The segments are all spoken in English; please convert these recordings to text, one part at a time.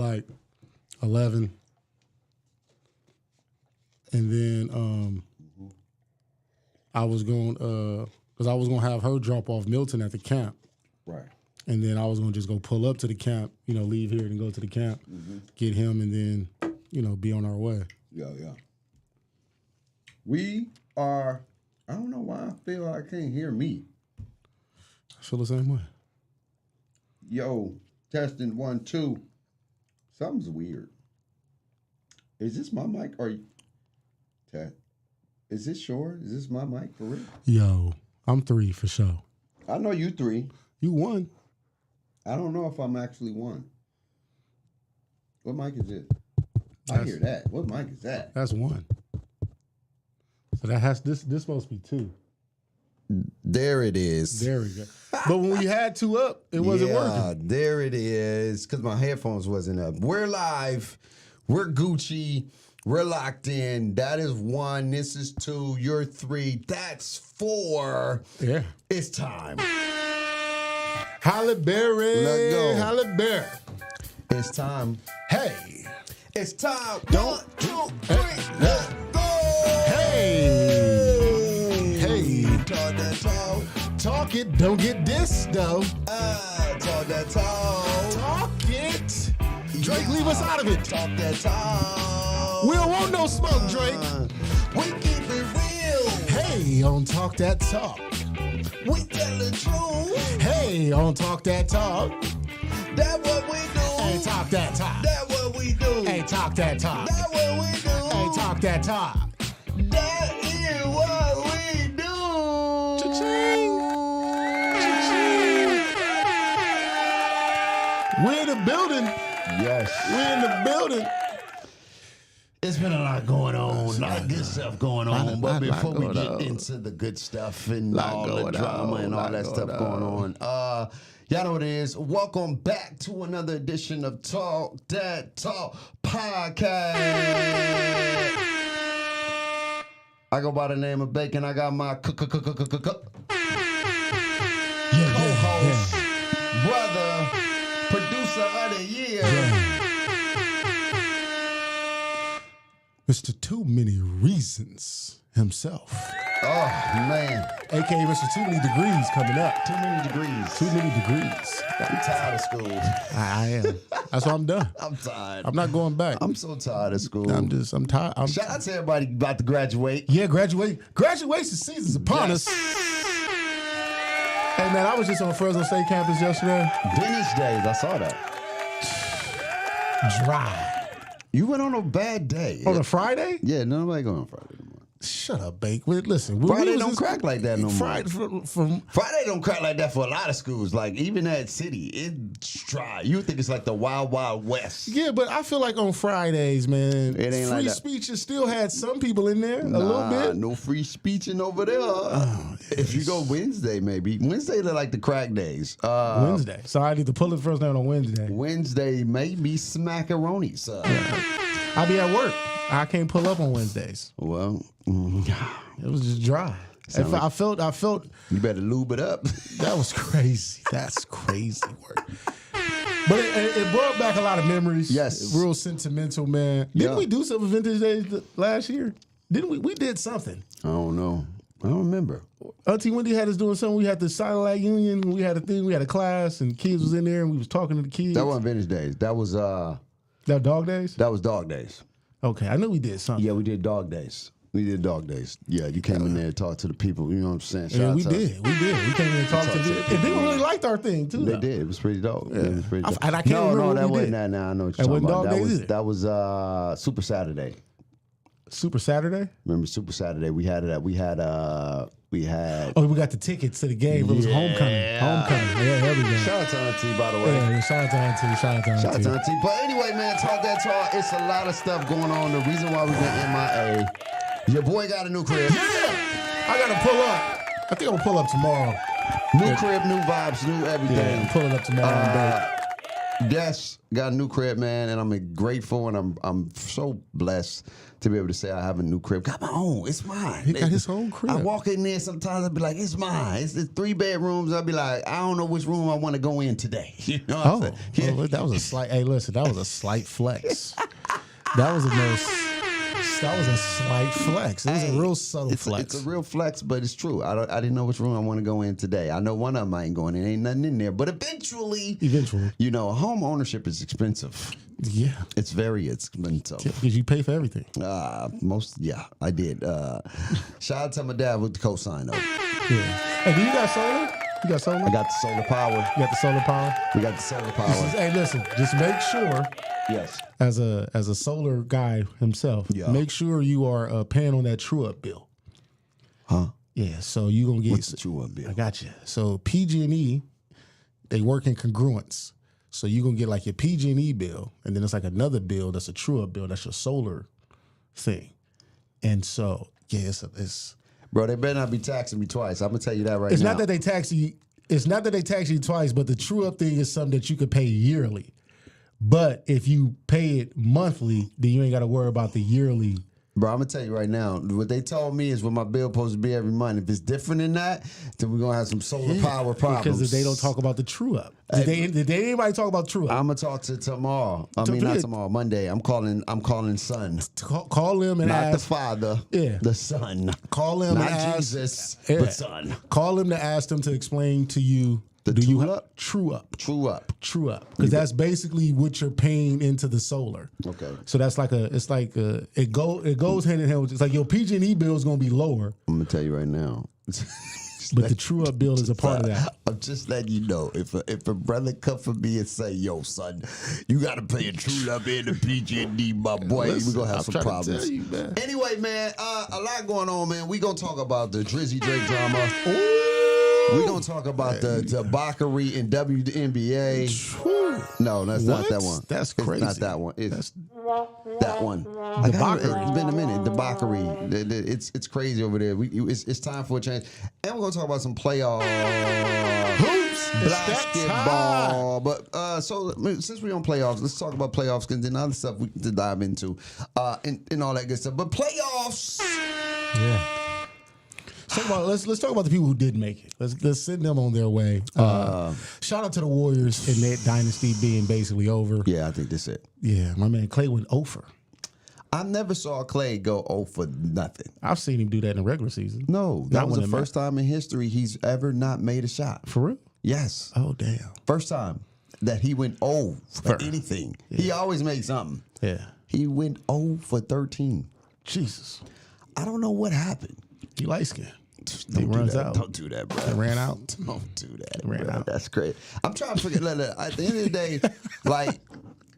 like 11. And then I was going, because I was going to have her drop off Milton at the camp. Right. And then I was going to just go pull up to the camp, leave here and go to the camp, get him, and then, be on our way. Yeah. We are, I don't know why I feel I can't hear me. I feel the same way. Yo, testing 1, 2. Something's weird. Is this my mic or is this sure? Is this my mic for real? Yo, I'm 3 for sure. I know you 3. You 1. I don't know if I'm actually 1. What mic is it? I hear that. What mic is that? That's 1. So that has this supposed to be 2. There it is. There we go. But when we had 2 up, it wasn't working. There it is. Because my headphones wasn't up. We're live. We're Gucci. We're locked in. That is 1. This is 2. You're 3. That's 4. Yeah. It's time. Halle Berry. Let's go. Halle Berry. It's time. Hey. It's time. Don't. 1, 2, 3. Let's go. Hey. Hey. Talk that talk. Talk it. Don't get this, though. Talk that talk. Talk it. Drake, leave us out of it. Talk that talk. We don't want no smoke, Drake. We keep it real. Hey, on Talk That Talk. We tell the truth. Hey, on Talk That Talk. That what we do. Hey, talk that talk. That what we do. Hey, talk that talk. That what we do. Hey, talk that talk. That is what we do. Cha-ching. Cha-ching. We're in the building. Yes. We're in the building. It's been a lot going on, a lot of good stuff going on. But before we get into the good stuff and all the drama and all that stuff going on, y'all know what it is. Welcome back to another edition of Talk That Talk Podcast. I go by the name of Bacon. I got my co-host, brother, producer of the year. Mr. Too Many Reasons himself. Oh, man. A.K.A. Mr. Too Many Degrees coming up. Too many degrees. Too many degrees. I'm tired of school. I am. That's why I'm done. I'm tired. I'm not going back. I'm so tired of school. I'm tired. Shout out to everybody about to graduate. Yeah, graduation season's upon us. Hey, man, I was just on Fresno State campus yesterday. Dennis days, I saw that. Dry. You went on a bad day. On a Friday? Yeah, nobody going on Friday anymore. Shut up, Bake. Listen, Friday don't crack like that no more. Friday Friday don't crack like that for a lot of schools. Like, even at City, it's dry. You think it's like the Wild Wild West. Yeah, but I feel like on Fridays, man, It ain't free like that. speeches still had some people in there, a little bit. No free speeching over there. If you go Wednesday, maybe. Wednesday, they're like the crack days. Wednesday. So I need to pull it first down on Wednesday. Wednesday may be smackaronis. I'll be at work. I can't pull up on Wednesdays. Well, It was just dry. I felt you better lube it up. that was crazy. That's crazy work. But it brought back a lot of memories. Yes. Real sentimental, man. Didn't we do something Vintage Days last year? Didn't we? We did something. I don't know. I don't remember. Auntie Wendy had us doing something. We had the Silent Union. We had a thing. We had a class, and kids was in there, and we was talking to the kids. That wasn't Vintage Days. That was That Dog Days? That was Dog Days. Okay, I knew we did something. Yeah, we did Dog Days. We did Dog Days. Yeah, you came in there and talked to the people. You know what I'm saying? Yeah, we did. We came in and talked to the people. And people really liked our thing, too. They did. It was pretty dope. Yeah. It was pretty dope. And I can't remember No, what that we wasn't did. that now. I know what That you're talking wasn't about. Dog Days either. That was Super Saturday. Super Saturday? Remember Super Saturday? We had that. We had Oh, we got the tickets to the game. It was homecoming. Yeah, there we go. Shout out to Auntie, by the way. Yeah, shout out to Auntie. Shout out to Auntie. But anyway, man, Talk That Talk. It's a lot of stuff going on. The reason why we went MIA. Your boy got a new crib. Yeah! I got to pull up. I think I'm going to pull up tomorrow. New crib, new vibes, new everything. Yeah, I'm pulling up tomorrow. Yes, got a new crib, man, and I'm grateful and I'm so blessed to be able to say I have a new crib. Got my own. It's mine. He got his own crib. I walk in there sometimes. I'll be like, it's mine. It's 3 bedrooms. I'll be like, I don't know which room I want to go in today. You know what I'm saying? Yeah. Well, that was a slight. Hey, listen, that was a slight flex. That was a slight flex. It was a real subtle flex. It's a real flex, but it's true. I didn't know which room I want to go in today. I know one of them I ain't going in. Ain't nothing in there. But eventually, you know, home ownership is expensive. Yeah. It's very expensive. Because you pay for everything. I did. Shout out to my dad with the cosign though. Yeah. Hey, do you got solar? You got solar? I got the solar power. You got the solar power? We got the solar power. Hey, listen, just make sure. Yes. As a solar guy himself, make sure you are paying on that true up bill. Huh? Yeah. So you gonna get what's the true up bill? I got you. So PG&E, they work in congruence. So you gonna get like your PG&E bill, and then it's like another bill that's a true up bill. That's your solar thing. And so it's bro, they better not be taxing me twice. I'm gonna tell you that right now. It's not that they tax you. It's not that they tax you twice, but the true up thing is something that you could pay yearly. But if you pay it monthly, then you ain't got to worry about the yearly. Bro, I'm going to tell you right now, what they told me is what my bill supposed to be every month. If it's different than that, then we're going to have some solar power problems. Because they don't talk about the true up. Did anybody talk about true up? I'm going to talk to tomorrow. Not tomorrow, Monday. I'm calling son. Call them and not ask. Not the father, the son. Call them not and ask. Jesus, but son. Call them to ask them to explain to you. True up? True up. Because that's basically what you're paying into the solar. Okay. So that's it goes hand in hand. It's like your PG&E bill is going to be lower. I'm going to tell you right now. But the true up bill is a part of that. I'm just letting you know, if a brother come for me and say, yo, son, you got to pay a true up in the PG&E, my boy, we're going to have some problems. Anyway, man, a lot going on, man. We're going to talk about the Drizzy Drake drama. We're going to talk about the debauchery in WNBA. No, that's not that one. That's crazy. It's not that one. It's that one. Debauchery. It's been a minute. Debauchery. It's crazy over there. It's time for a change. And we're going to talk about some playoff hoops, basketball. But so since we're on playoffs, let's talk about playoffs because then other stuff we can dive into and all that good stuff. But playoffs. Yeah. Let's talk about the people who did make it. Let's send them on their way. Shout out to the Warriors and that dynasty being basically over. Yeah, I think that's it. Yeah, my man Clay went 0 for. I never saw Clay go 0 for nothing. I've seen him do that in the regular season. No, that was the first time in history he's ever not made a shot. For real? Yes. Oh, damn. First time that he went 0 for anything. Yeah. He always made something. Yeah. He went 0 for 13. Jesus. I don't know what happened. He light skinned. He runs out. Don't do that, bro. It ran out. Don't do that. Ran out. That's great. I'm trying to forget. At the end of the day, like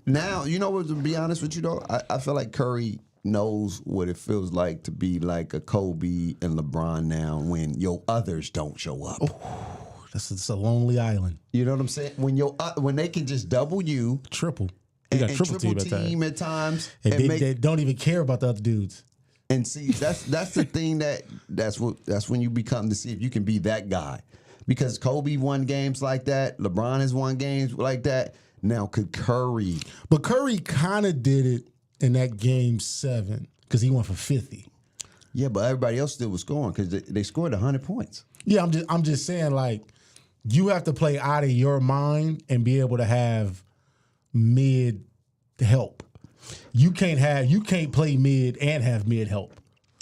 now, you know what? To be honest with you, though, I feel like Curry knows what it feels like to be like a Kobe and LeBron now when your others don't show up. Oh, it's a lonely island. You know what I'm saying? When they can just double you, triple. You got triple team at times, and they don't even care about the other dudes. And see, that's the thing that's when you become to see if you can be that guy, because Kobe won games like that, LeBron has won games like that. Now could Curry? But Curry kind of did it in that game 7 because he went for 50. Yeah, but everybody else still was scoring because they scored 100 points. Yeah, I'm just saying, like, you have to play out of your mind and be able to have mid help. You can't play mid and have mid help.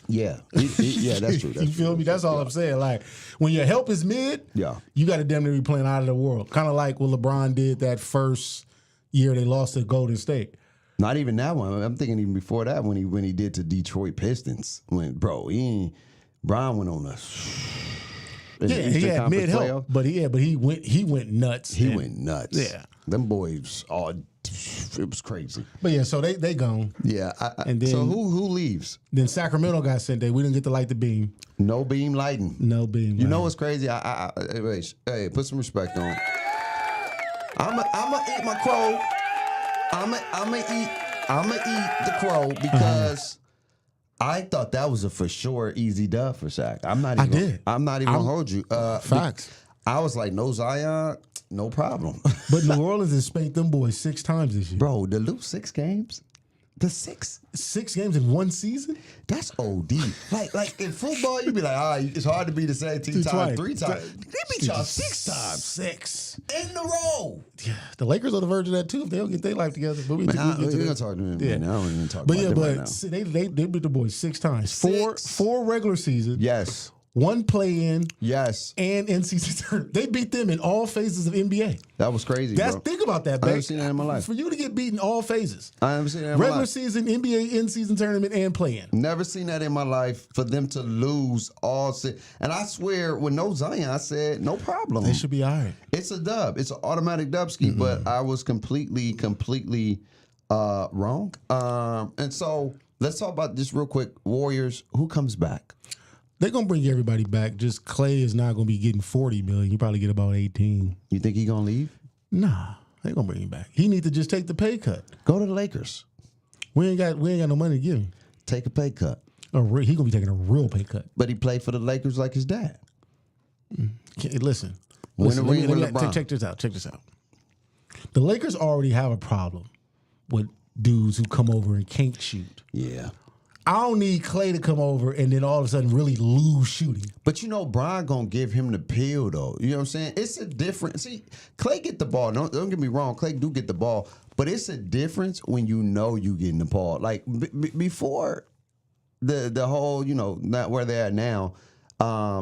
Yeah, yeah, that's true. You feel me? That's all I'm saying. Like, when your help is mid, you got to damn near be playing out of the world. Kind of like what LeBron did that first year they lost to Golden State. Not even that one. I'm thinking even before that when he did to Detroit Pistons. Brian went on us. He had mid help, but he went nuts. He went nuts. Yeah, them boys it was crazy. But yeah, so they gone. Yeah, and then so who leaves? Then Sacramento got sent there. We didn't get to light the beam. No beam lighting. No beam. You know what's crazy? Hey, put some respect on. I'ma eat my crow. I'ma eat the crow because I thought that was a for sure easy dub for Sac. I'm not even gonna hold you. Facts. I was like, no Zion. no problem. But New Orleans has spanked them boys 6 times this year. Bro, to lose 6 games? The 6 games in one season? That's OD. Like in football, you'd be like, all right, it's hard to be the same team times 3 times. They beat y'all 6 times. 6 in a row. Yeah, the Lakers on the verge of that too if they don't get their life together. But we're gonna talk to them. Yeah, I don't even talk about them right now. See, they beat the boys 6 times. 6. Four regular season. Yes. 1 play-in. Yes. And in-season tournament. They beat them in all phases of NBA. That was crazy, bro. Think about that, I never seen that in my life. For you to get beat in all phases. I never seen that in my life. Regular season, NBA, in-season tournament, and play-in. Never seen that in my life for them to lose all 6. And I swear, with no Zion, I said, no problem. They should be all right. It's a dub. It's an automatic dub ski, but I was completely wrong. And so let's talk about this real quick. Warriors, who comes back? They're going to bring everybody back. Just Clay is not going to be getting $40 million. You probably get about 18. You think he going to leave? Nah, they're going to bring him back. He needs to just take the pay cut. Go to the Lakers. We ain't got no money to give him. Take a pay cut. He going to be taking a real pay cut. But he played for the Lakers like his dad. Listen. Win a ring with LeBron. Check this out. The Lakers already have a problem with dudes who come over and can't shoot. Yeah. I don't need Clay to come over and then all of a sudden really lose shooting. But you know, Brian gonna give him the pill though. You know what I'm saying? It's a difference. See, Clay get the ball. Don't get me wrong. Clay do get the ball, but it's a difference when you know you getting the ball. Like before the whole, not where they're at now.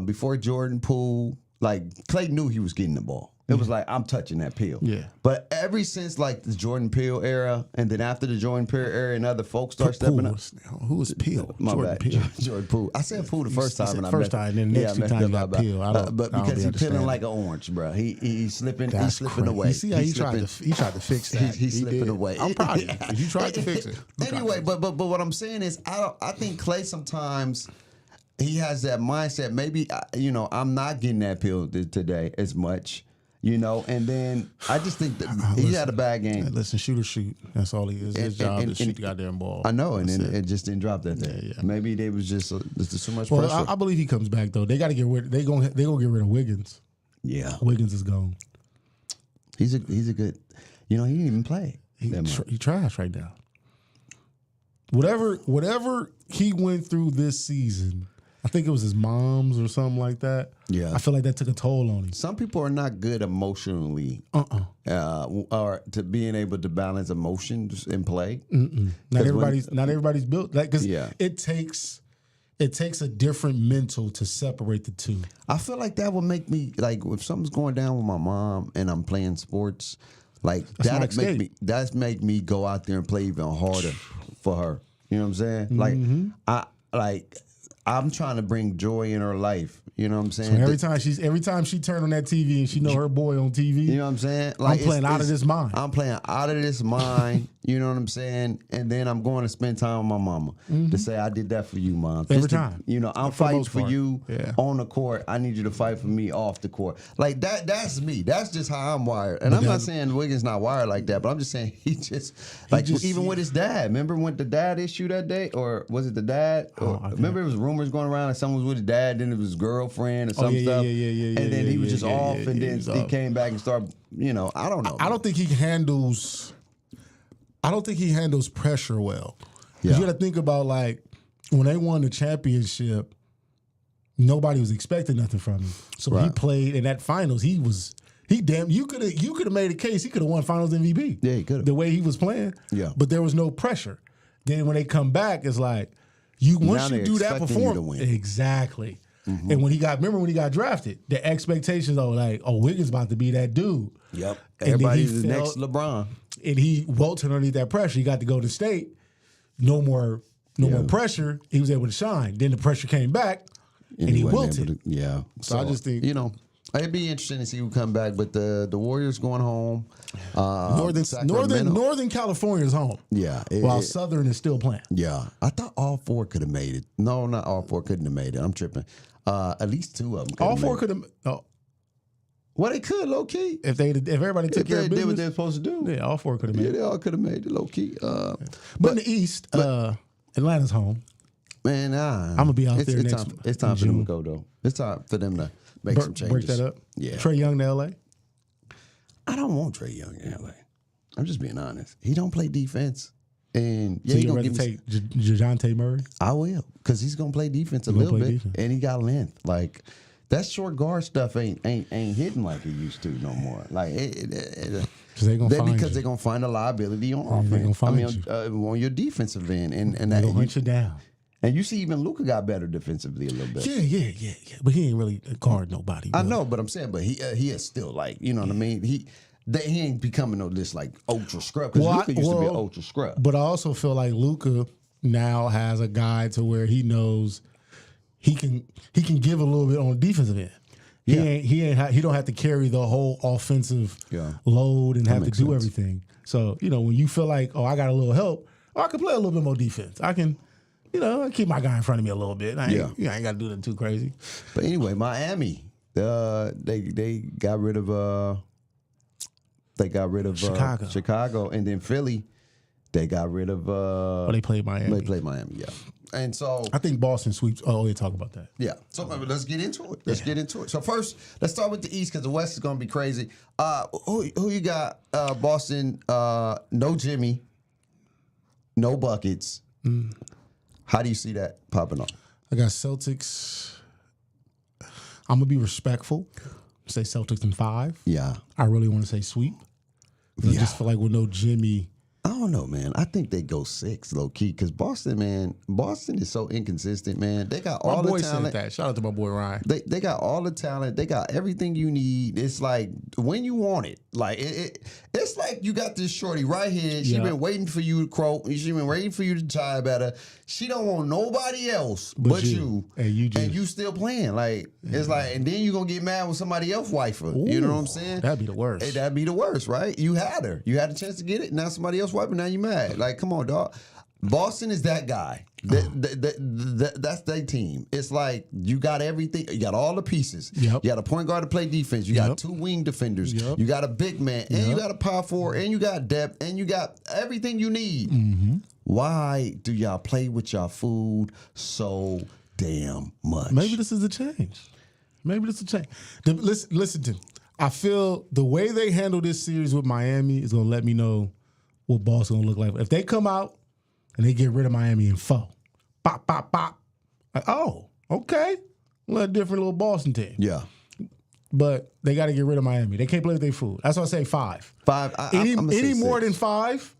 Before Jordan Poole, like Clay knew he was getting the ball. It was like, I'm touching that pill. Yeah. But ever since like the Jordan Peele era, and then after the Jordan Peele era and other folks start stepping up. Who was Peele? My Jordan bad. Peele. Jordan Poole. I said Poole the first time. And first time, then the next 2 times you got Peele. But because he's peeling like an orange, bro. He's slipping away. You see how he tried to fix that. He's slipping away. I'm proud of you. You tried to fix it. Anyway, but what I'm saying is, I think Clay sometimes he has that mindset. Maybe I'm not getting that pill today as much. And then I just think that he had a bad game. Listen, shoot or shoot. That's all he is. His job is shoot the goddamn ball. I know, and then it just didn't drop that day. Yeah. Maybe they was just too much pressure. Well, I believe he comes back though. They got to get rid. They gonna get rid of Wiggins. Yeah, Wiggins is gone. He's a good. He didn't even play. He trash right now. Whatever he went through this season. I think it was his mom's or something like that. Yeah. I feel like that took a toll on him. Some people are not good emotionally. Or to being able to balance emotions in play. Not everybody's built like because it takes a different mental to separate the two. I feel like that would make me like if something's going down with my mom and I'm playing sports, like that's make me go out there and play even harder for her. You know what I'm saying? I'm trying to bring joy in her life. You know what I'm saying? So every time she turned on that TV and she know her boy on TV. You know what I'm saying? Like I'm playing out of this mind. I'm playing out of this mind. You know what I'm saying? And then I'm going to spend time with my mama to say I did that for you, mom. Every time. I'm fighting for you on the court. I need you to fight for me off the court. Like that. That's me. That's just how I'm wired. And I'm not saying Wiggins not wired like that, but I'm just saying even with his dad. Remember when the dad issue that day, or was it the dad? Remember it was rumors going around that someone was with his dad, then it was his girlfriend or some stuff. And then he was just off, and then he came back and started. I don't know. I don't think he handles pressure well. You got to think about like when they won the championship, nobody was expecting nothing from him. So he played in that finals. You could have made a case. He could have won Finals MVP. Yeah, he could have. The way he was playing. Yeah. But there was no pressure. Then when they come back, it's like once you do that performance, exactly. Mm-hmm. And when he got drafted, the expectations are like, Wiggins about to be that dude. Yep. Everybody's the next LeBron. And he wilted underneath that pressure. He got to go to state. No more pressure. He was able to shine. Then the pressure came back, and he wilted. So I just think it'd be interesting to see who come back. But the Warriors going home. Northern California is home. Yeah. While Southern is still playing. Yeah. I thought all 4 could have made it. No, not all 4 couldn't have made it. I'm tripping. At least 2 of them. All 4 could have. Well, they could, low key. If everybody took care of business, did what they're supposed to do. Yeah, all 4 could have made it. Yeah, they all could have made it, low key. But in the East, Atlanta's home. Man, I'm gonna be out there next. It's time for them to go though. It's time for them to make some changes. Break that up. Yeah. Trae Young to LA. I don't want Trae Young in LA. I'm just being honest. He don't play defense. And So he you gonna rather take DeJounte Murray? I will, because he's gonna play defense a little bit, and he got length. Like that short guard stuff ain't hitting like it used to no more. Like they're gonna find a liability on offense. On your defensive end, and they're gonna hunt you down. And you see, even Luka got better defensively a little bit. Yeah. But he ain't really guard nobody. I know, but I'm saying, but he is still like, you know what I mean. He ain't becoming this like ultra scrub, because Luka used to be an ultra scrub. But I also feel like Luka now has a guy to where he knows he can give a little bit on the defensive end. He don't have to carry the whole offensive load and have to do everything. So, when you feel like, I got a little help, I can play a little bit more defense. I can, I keep my guy in front of me a little bit. I ain't got to do nothing too crazy. But anyway, Miami, they got rid of Chicago, and then Philly, they got rid of. They played Miami. They played Miami, yeah. And so I think Boston sweeps. Oh, we talk about that. Yeah. So let's get into it. Let's get into it. So first, let's start with the East, because the West is going to be crazy. Who you got? Boston. No Jimmy. No buckets. How do you see that popping off? I got Celtics. I'm gonna be respectful. Say Celtics in 5. Yeah. I really want to say sweep. I just feel like with no Jimmy. I don't know, man. I think they go 6 low key, because Boston is so inconsistent, man. They got all the talent. Said that. Shout out to my boy Ryan. They got all the talent. They got everything you need. It's like when you want it. Like it's like you got this shorty right here. She been waiting for you to croak. She been waiting for you to try better. She don't want nobody else but you. And you still playing. Like it's like, and then you gonna get mad when somebody else wife her. You know what I'm saying? That'd be the worst. Hey, that'd be the worst, right? You had her. You had a chance to get it. Now somebody else wiping. Now you mad. Like, come on, dog. Boston is that guy. That's their team. It's like you got everything. You got all the pieces. Yep. You got a point guard to play defense. You got 2 wing defenders. Yep. You got a big man. And you got a power forward. And you got depth. And you got everything you need. Mm-hmm. Why do y'all play with y'all food so damn much? Maybe this is a change. Listen to me. I feel the way they handle this series with Miami is going to let me know what Boston going to look like. If they come out and they get rid of Miami in 4, bop, bop, bop. Like, oh, okay. A little different little Boston team. Yeah. But they got to get rid of Miami. They can't play with their food. That's why I say 5. 5. Any more than 5,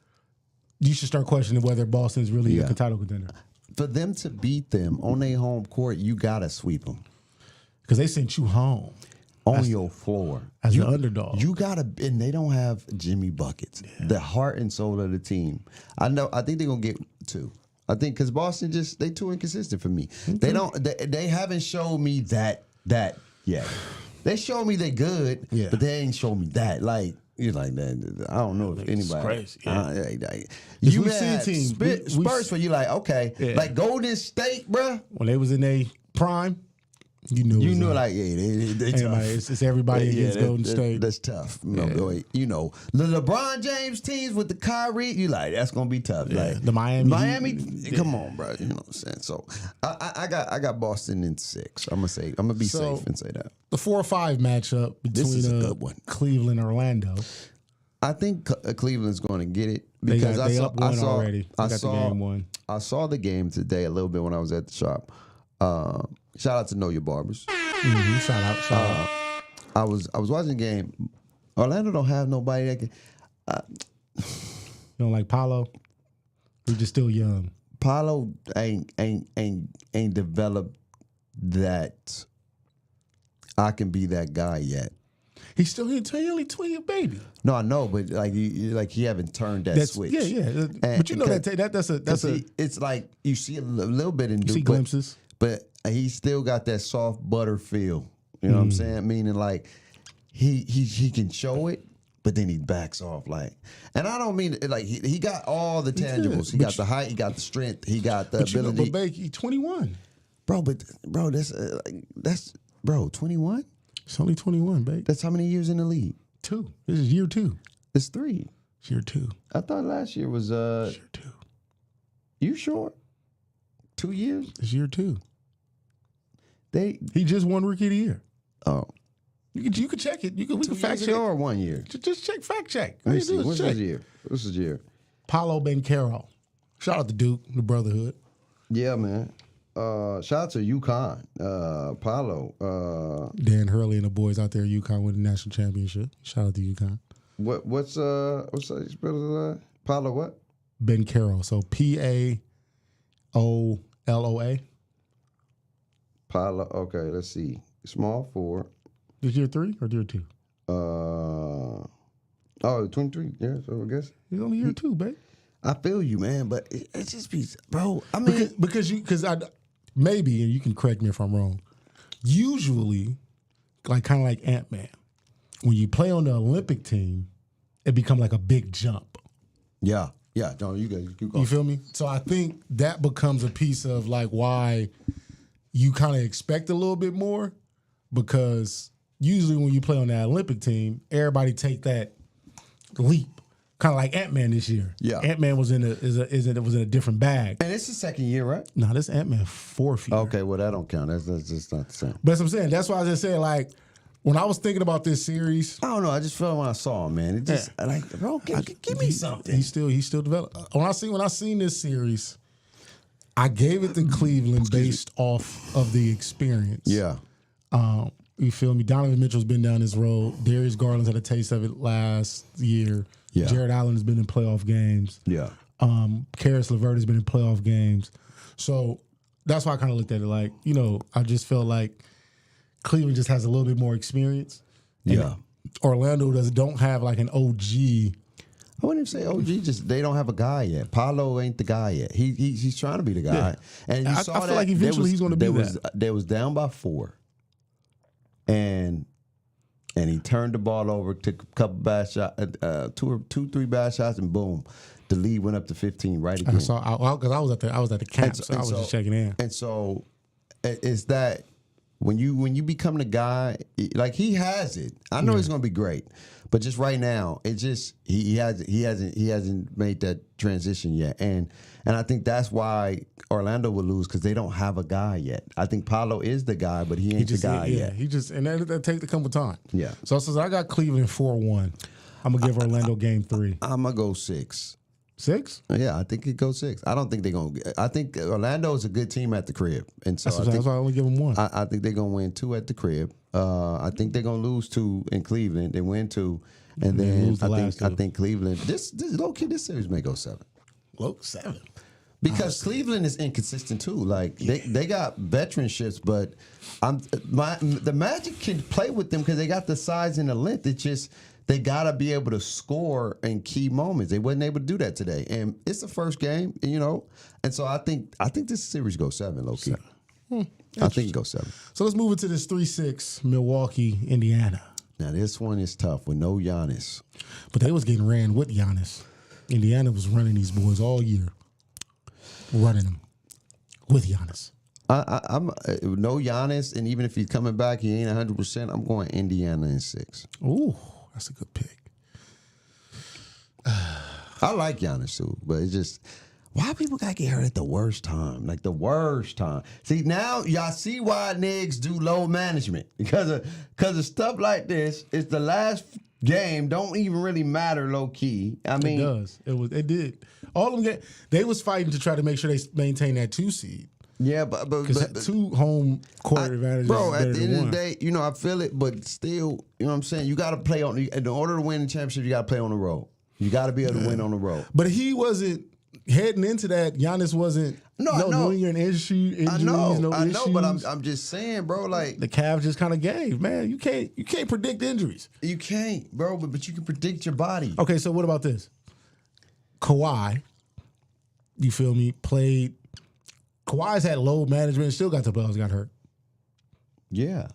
you should start questioning whether Boston is really a title contender. For them to beat them on their home court, you got to sweep them. Because they sent you home. On your floor. As the underdog. You got to, and they don't have Jimmy buckets. Yeah. The heart and soul of the team. I think they're going to get 2. I think because Boston they too inconsistent for me. Okay. They haven't shown me that yet. They showed me they good, but they ain't showed me that. Like, you're like that. I don't know if anybody. It's crazy. You had Spurs where you like, okay, like Golden State, bruh. When they was in their prime, you knew like, they tough. It's everybody against Golden State. That's tough. The LeBron James teams with the Kyrie, you like, that's gonna be tough. Yeah. Like the Miami, come on, bro. You know what I'm saying? So I got Boston in 6. I'm gonna be safe and say that. The 4 or 5 matchup between Cleveland and Orlando. I think Cleveland's going to get it because I saw game 1. I saw the game today a little bit when I was at the shop. Shout out to Know Your Barbers. Mm-hmm. Shout out. I was watching the game. Orlando don't have nobody that can. You don't like Paolo? He's just still young. Paolo ain't developed that. I can be that guy yet. He's only 20, baby. No, I know, but like he haven't turned that switch. Yeah. But you know that's it's like you see a little bit in Duke, see glimpses, but he still got that soft butter feel. You know what I'm saying? Meaning like he can show it, but then he backs off. Like, and I don't mean like he got all the tangibles. He got the height, he got the strength, he got the ability. But Bake, he's 21, bro. But bro, that's 21. It's only 21, babe. That's how many years in the league? 2. This is year 2. It's 3. It's year 2. I thought last year was year 2. You sure? 2 years? It's year 2. He just won Rookie of the Year. Oh. You can check it. We can 2 fact years check ago or 1 year? Just check, fact check. Let All me you see. do is What's check. his year? What's his year? Paulo Banchero. Shout out to Duke, the Brotherhood. Yeah, man. Shout out to UConn. Paulo. Dan Hurley and the boys out there at UConn win the national championship. Shout out to UConn. What's that spell? Paulo what? Banchero. So Paoloa. Paulo. Okay, let's see. Small forward. Did year 3 or year 2? 23. Yeah, so I guess. He's only year 2, babe. I feel you, man, but it just be, bro. I mean, because I maybe, and you can correct me if I'm wrong. Usually, kind of like Ant-Man, when you play on the Olympic team, it become like a big jump. yeah. John, you guys keep going. You feel me? So I think that becomes a piece of like why you kind of expect a little bit more, because usually when you play on that Olympic team, everybody take that leap. Kind of like Ant-Man this year. Yeah. Ant-Man was in a different bag. And it's the second year, right? No, this Ant-Man 4th year. Okay, well that don't count. That's just not the same. But that's what I'm saying. That's why I just said, like, when I was thinking about this series, I don't know. I just felt when I saw him, man. It just like, bro, give me something. He still developed. When I seen this series, I gave it to Cleveland based off of the experience. Yeah. You feel me? Donovan Mitchell's been down this road. Darius Garland's had a taste of it last year. Yeah. Jared Allen has been in playoff games. Yeah. Karis LeVert has been in playoff games. So that's why I kind of looked at it like, I just felt like Cleveland just has a little bit more experience. Yeah. Orlando don't have like an OG. I wouldn't even say OG. Just they don't have a guy yet. Paulo ain't the guy yet. He's trying to be the guy. Yeah. And you I saw feel like eventually he's going to be that. They was down by 4, and he turned the ball over, took a couple bad shots, 3 bad shots, and boom, the lead went up to 15 right again. Because I was at the camp, so I was just checking in. And so it's that when you become the guy, like he has it. I know he's going to be great, but just right now, it just he hasn't made that transition yet, and I think that's why Orlando will lose, because they don't have a guy yet. I think Paulo is the guy, but he ain't the guy yet. He just, and that take a couple time. Yeah. So I got Cleveland 4-1. I'm gonna give Orlando game 3. I'm gonna go 6. 6? Yeah, I think it goes 6. I don't think they're gonna. I think Orlando is a good team at the crib, and so That's why I only give them 1. I think they're gonna win 2 at the crib. I think they're gonna lose 2 in Cleveland. They win 2, and then I think Cleveland. This low key, this series may go 7. Low 7. Because Cleveland is inconsistent too. Like they got veteranships, but the Magic can play with them because they got the size and the length. It's just they gotta be able to score in key moments. They wasn't able to do that today, and it's the first game, And so I think this series goes 7, low key. I think it goes 7. So let's move into this 3-6 Milwaukee, Indiana. Now this one is tough with no Giannis, but they was getting ran with Giannis. Indiana was running these boys all year. Running them with Giannis. I'm no Giannis, and even if he's coming back, he ain't 100%. I'm going Indiana in 6. Ooh, that's a good pick. I like Giannis too, but it's just why people gotta get hurt at the worst time, like the worst time. See, now y'all see why niggas do load management because of stuff like this. It's the last game, don't even really matter low key. I mean, it does. It did. All of them they was fighting to try to make sure they maintain that 2 seed. Yeah, but 2 home court advantages. Bro, is at the end of the 1. day, I feel it, but still, you know what I'm saying? You got to play in order to win the championship, you got to play on the road. You got to be able to win on the road. But he wasn't heading into that. Giannis wasn't. No injuries. I know, issues. but I'm just saying, bro. Like the Cavs just kind of gave, man. You can't predict injuries. You can't, bro. But you can predict your body. Okay, so what about this? Kawhi, you feel me? Played. Kawhi's had load management. Still got to playoffs. Got hurt. Yeah.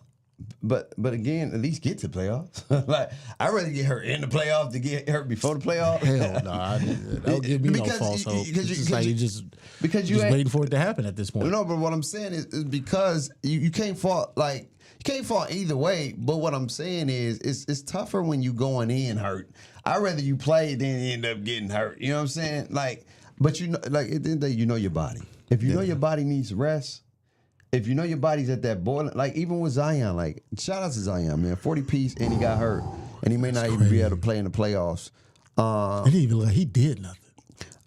But again, at least get to playoffs. Like I'd rather get hurt in the playoffs than get hurt before the playoffs. Hell no, that'll give me no false hope. Because you waiting for it to happen at this point. No, but what I'm saying is because you can't fall either way. But what I'm saying is it's tougher when you going in hurt. I'd rather you play than end up getting hurt. You know what I'm saying? Like, but like at the end of the day, you know your body. If you know your body needs rest. if you know your body's at that boiling, like even with Zion, like shout out to Zion, man, 40 piece, and he got hurt, and he may not even be able to play in the playoffs. And he did nothing.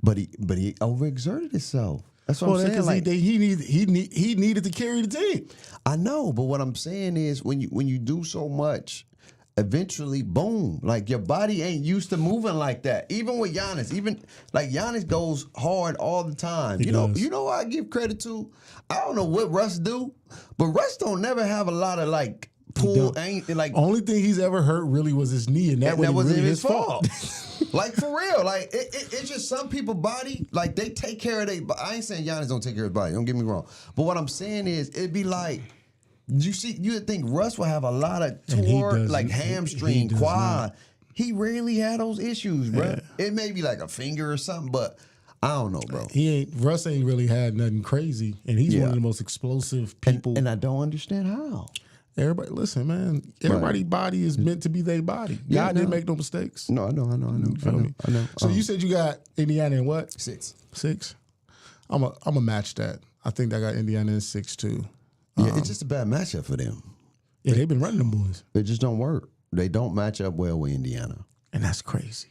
But he overexerted himself. That's what I'm saying. Like he needed to carry the team. I know, but what I'm saying is when you do so much, eventually, boom, like your body ain't used to moving like that. Even with Giannis, Giannis goes hard all the time. You know what I give credit to? I don't know what Russ do, but Russ don't never have a lot of like pull. Ain't like only thing he's ever hurt really was his knee, and that wasn't really his fault. Like for real, like it's just some people body like they take care of their. I ain't saying Giannis don't take care of his body. Don't get me wrong, but what I'm saying is it'd be like you would think Russ would have a lot of torque, like hamstring, quad. He rarely had those issues, bro. Yeah. It may be like a finger or something, but I don't know, bro. Russ ain't really had nothing crazy, and he's one of the most explosive people. And I don't understand how. Everybody, listen, man. Everybody's body is meant to be their body. God didn't make no mistakes. No, I know. I know. So you said you got Indiana in what? 6. I'm a match that. I think I got Indiana in 6 too. Yeah, it's just a bad matchup for them. Yeah, they've been running them boys. It just don't work. They don't match up well with Indiana, and that's crazy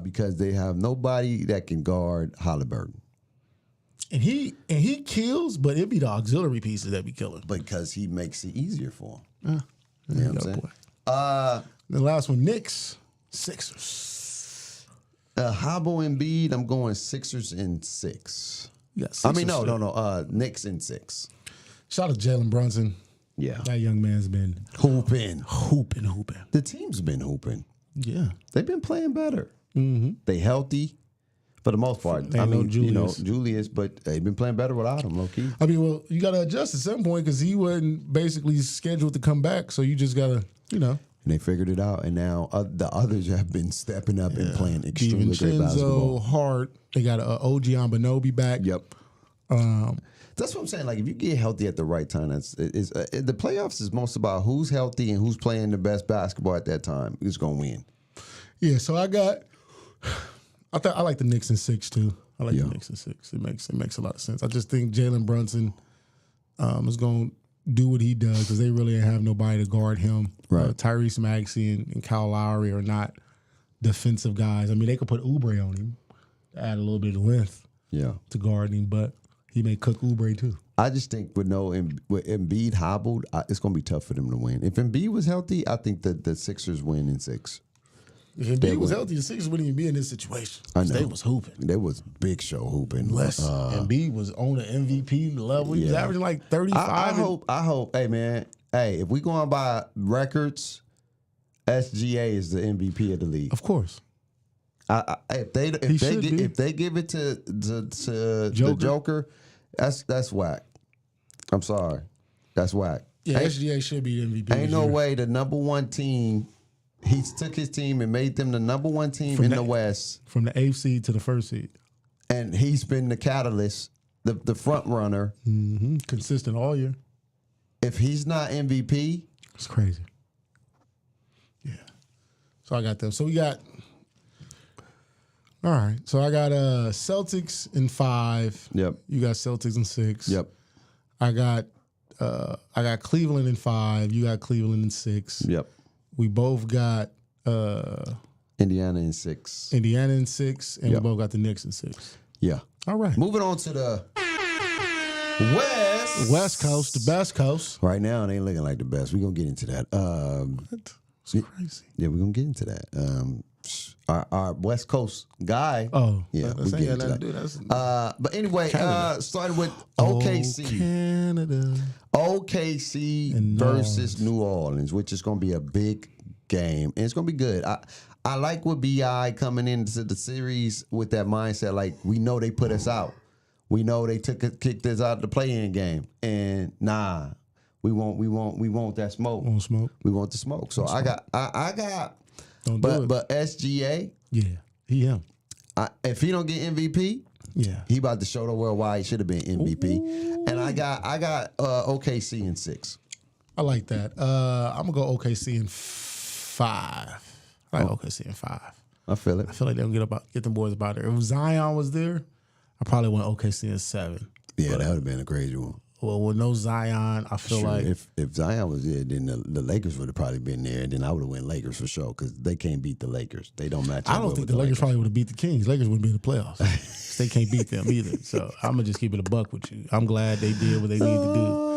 because they have nobody that can guard Halliburton. And he kills, but it be the auxiliary pieces that be killing. Because he makes it easier for him. You know what I'm saying? Boy. The last one, Knicks, Sixers. Hobble Embiid, I'm going Sixers in 6. Yes. No. Knicks in 6. Shout out to Jalen Brunson. Yeah. That young man's been hooping. The team's been hooping. Yeah. They've been playing better. Mm-hmm. They healthy. For the most part, Julius, but they've been playing better without him, low key. I mean, well, you got to adjust at some point because he wasn't basically scheduled to come back, so you just got to, And they figured it out, and now the others have been stepping up and playing extremely great basketball. Hart, they got OG Anunoby back. Yep. That's what I'm saying. Like, if you get healthy at the right time, the playoffs is most about who's healthy and who's playing the best basketball at that time. Who's gonna win? Yeah. So I like the Knicks in 6 too. I like the Knicks in 6. It makes a lot of sense. I just think Jalen Brunson is going to do what he does because they really have nobody to guard him. Right. Tyrese Maxey and Kyle Lowry are not defensive guys. I mean, they could put Oubre on him, add a little bit of length to guard him, but he may cook Oubre too. I just think with Embiid hobbled, it's going to be tough for them to win. If Embiid was healthy, I think that the Sixers win in 6. If Embiid was healthy, the Sixers wouldn't even be in this situation. I know. They was hooping. They was big show hooping. Embiid was on the MVP level. He was averaging like 35. I hope. Hey, man. Hey, if we going by records, SGA is the MVP of the league. Of course. If they give it to the Joker, that's whack. I'm sorry. That's whack. Yeah, SGA should be the MVP. Ain't no way the number one team. He took his team and made them the number one team in the West. From the 8th seed to the 1st seed. And he's been the catalyst, the front runner. Mm-hmm. Consistent all year. If he's not MVP. It's crazy. Yeah. So I got them. So we got. All right. So I got Celtics in 5. Yep. You got Celtics in 6. Yep. I got Cleveland in 5. You got Cleveland in 6. Yep. We both got Indiana in 6. And we both got the Knicks in 6. Yeah. All right. Moving on to the West Coast, the best coast. Right now, it ain't looking like the best. We're going to get into that. It's crazy. Yeah, we're going to get into that. Our West Coast guy. Oh. Yeah, we get into that. But anyway, started with OKC. Canada. OKC versus New Orleans, which is going to be a big game. And it's going to be good. I like what BI coming into the series with that mindset. Like, we know they put us out. We know they kicked us out of the play-in game. And we want that smoke. Want smoke? We want the smoke. So I got Don't do it. But SGA, him. If he don't get MVP, he about to show the world why he should have been MVP. Ooh. And I got OKC in 6. I like that. I'm gonna go OKC in 5. I like OKC in 5. I feel it. I feel like they'll get them boys about there. If Zion was there, I probably went OKC in 7. Yeah, that would have been a crazy one. Well, with no Zion, I feel like if Zion was there, then the Lakers would have probably been there, and then I would have went Lakers for sure because they can't beat the Lakers. They don't match. I don't think the Lakers probably would have beat the Kings. Lakers wouldn't be in the playoffs. They can't beat them either. So I'm gonna just keep it a buck with you. I'm glad they did what they need to do.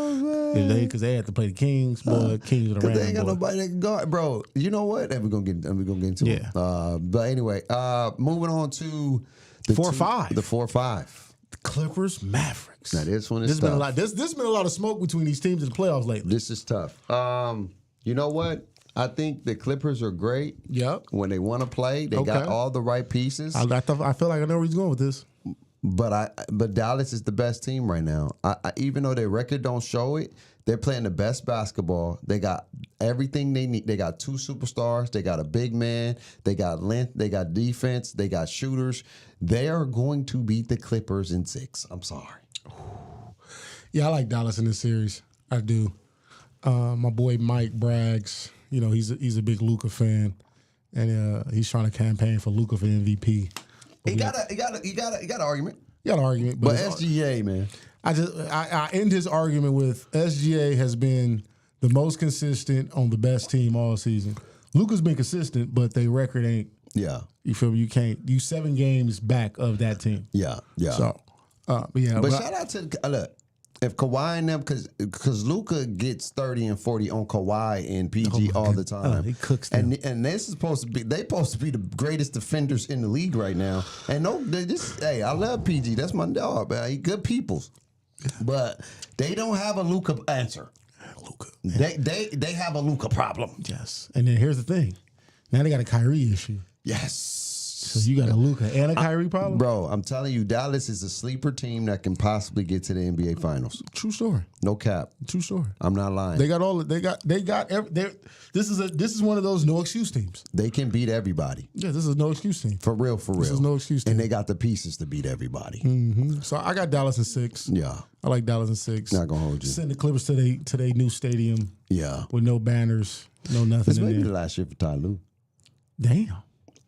Because they had to play the Kings, boy. Kings would have ran. They ain't got boy. nobody that can guard, bro. You know what? And we're gonna get into it. But anyway, moving on to the 4-5. The 4-5. Clippers, Mavericks. Now this one is This tough. been a lot. This been a lot of smoke between these teams in the playoffs lately. This is tough. You know what? I think the Clippers are great. Yep. When they want to play, they got all the right pieces. I feel like I know where he's going with this. But Dallas is the best team right now. Even though their record don't show it, they're playing the best basketball. They got everything they need. They got 2 superstars. They got a big man. They got length. They got defense. They got shooters. They are going to beat the Clippers in 6. I'm sorry. Yeah, I like Dallas in this series. I do. My boy Mike brags. You know, he's a big Luka fan, and he's trying to campaign for Luka for MVP. He got an argument. You got an argument, But SGA, man. I end his argument with SGA has been the most consistent on the best team all season. Luka's been consistent, but their record ain't. Yeah. You feel me? You 7 games back of that team. Yeah. So, yeah. But shout out to look. If Kawhi and them, because Luka gets 30 and 40 on Kawhi and PG all the time. He cooks them. And this is supposed to be the greatest defenders in the league right now. And hey, I love PG. That's my dog, man. He good peoples. But they don't have a Luka answer. Luka. They have a Luka problem. Yes. And then here's the thing. Now they got a Kyrie issue. Yes. So you got a Luka and a Kyrie problem? Bro, I'm telling you, Dallas is a sleeper team that can possibly get to the NBA Finals. True story. No cap. True story. I'm not lying. They got this is one of those no excuse teams. They can beat everybody. Yeah, this is no excuse team. For real. This is no excuse team. And they got the pieces to beat everybody. Mm-hmm. So I got Dallas in 6. Yeah. I like Dallas in 6. Not gonna hold you. Send the Clippers to their new stadium. Yeah. With no banners, no nothing This in may be there. the last year for Ty Lue. Damn.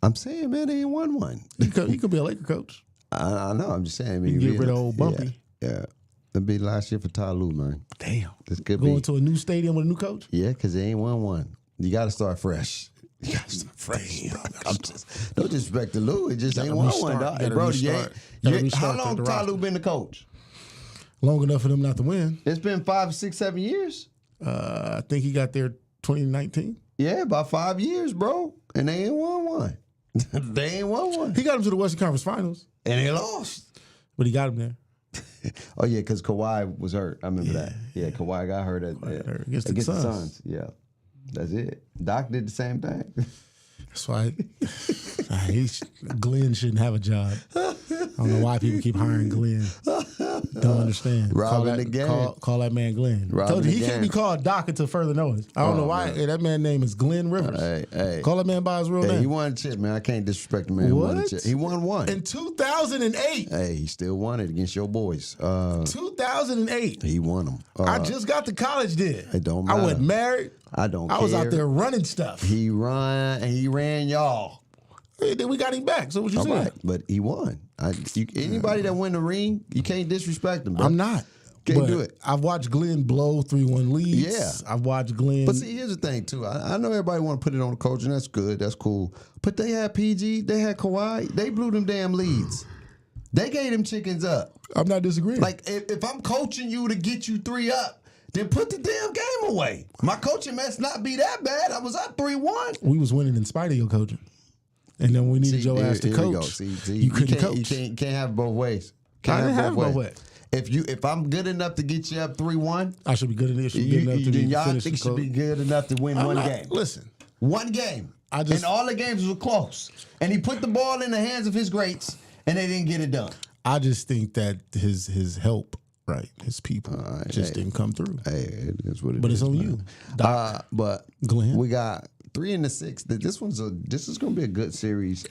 I'm saying, man, they ain't won one. He could be a Laker coach. I know. I'm just saying. You get rid of old Bumpy. Yeah. It'll be the last year for Ty Lue, man. Damn. This could Going be. to a new stadium with a new coach? Yeah, because they ain't won one. You got to start fresh. You got to start fresh. Don't disrespect the Lue. It just ain't won one, dog. Hey, bro, how long Ty Lue been the coach? Long enough for them not to win. It's been 5, 6, 7 years. I think he got there 2019. Yeah, about 5 years, bro. And they ain't won one. They ain't won one. He got him to the Western Conference Finals. And they lost. But he got him there. Oh, yeah, because Kawhi was hurt. I remember that. Yeah, Kawhi got hurt Against the Suns. Yeah. That's it. Doc did the same thing. That's why Glenn shouldn't have a job. I don't know why people keep hiring Glenn. Don't understand. Robbing the game. Call that man Glenn. Told you he can't be called Doc until further notice. I don't know why. Hey, that man's name is Glenn Rivers. Hey. Call that man by his real name. He won a chip, man. I can't disrespect the man. What? Who won a chip. He won one. In 2008. Hey, he still won it against your boys. 2008. He won them. I just got to college then. It don't I matter. wasn't married. I don't care. I was out there running stuff. He ran y'all. Hey, then we got him back. So what you All saying? right, but he won. Anybody that win the ring, you can't disrespect him, bro. I'm not. Can't do it. I've watched Glenn blow 3-1 leads. Yeah. I've watched Glenn. But see, here's the thing, too. I know everybody want to put it on the coach, and that's good. That's cool. But they had PG. They had Kawhi. They blew them damn leads. They gave them chickens up. I'm not disagreeing. Like, if I'm coaching you to get you 3 up, then put the damn game away. My coaching must not be that bad. I was up 3-1. We was winning in spite of your coaching. And then we needed your ass to coach. You couldn't coach. You can't have it both ways. I didn't have it both ways. If I'm good enough to get you up 3-1, I should be good enough to finish y'all the think should coach. be good enough to win one game. Listen. One game. And all the games were close. And he put the ball in the hands of his greats, and they didn't get it done. I just think that his help, right, his people, didn't come through. Hey, that's what it is. But it's on you. But Glenn. We got 3 and 6. This is going to be a good series.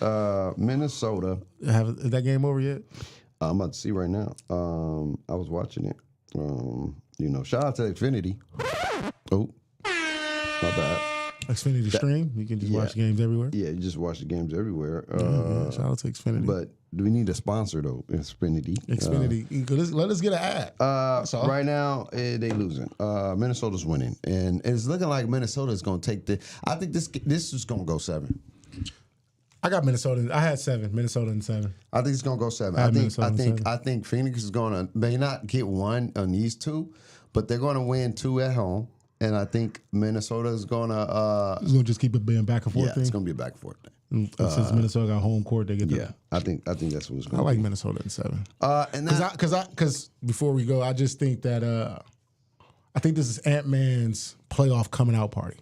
Minnesota. Is that game over yet? I'm about to see right now. I was watching it. Shout out to Xfinity. Oh, my bad. Xfinity Stream. You can just watch games everywhere. Yeah, you just watch the games everywhere. Shout out to Xfinity. But do we need a sponsor though? Xfinity. Let us get an ad. Right now, they losing. Minnesota's winning, and it's looking like Minnesota's going to take the. I think this is going to go 7. I got Minnesota. I had 7. Minnesota in 7. I think it's going to go 7. I think Phoenix is going to may not get one on these 2, but they're going to win 2 at home. And I think Minnesota is going to... it's going to just keep it being back and forth thing? It's going to be a back and forth thing. Since Minnesota got home court, they get I think that's what it's going to be. I like Minnesota in 7. Because before we go, I just think that I think this is Ant-Man's playoff coming out party.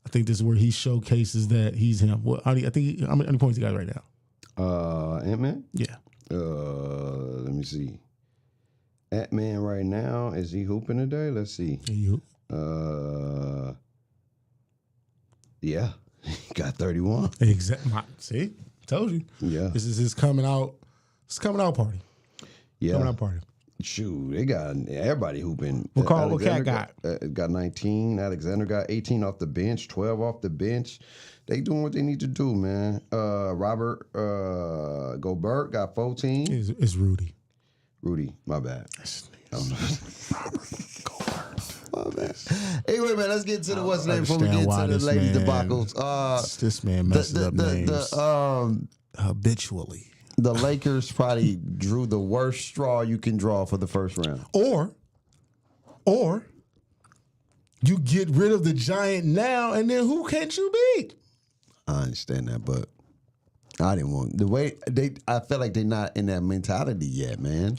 I think this is where he showcases that he's him. Well, how many points he got right now? Ant-Man? Yeah. Let me see. Ant-Man right now, is he hooping today? Let's see. Yeah, he got 31. Exactly. See, told you. Yeah, this is his coming out. It's coming out party. Yeah, coming out party. Shoot, they got everybody hooping. What Cat got? Got 19. Alexander got 18 off the bench, 12 off the bench. They doing what they need to do, man. Robert Gobert got 14. It's Rudy. Rudy, my bad. My bad. Anyway, man, let's get to the what's name before we get to the ladies debacles. This man messes up names habitually. The Lakers probably drew the worst straw you can draw for the first round. Or you get rid of the giant now, and then who can't you beat? I understand that, but I didn't want the way I feel like they're not in that mentality yet, man.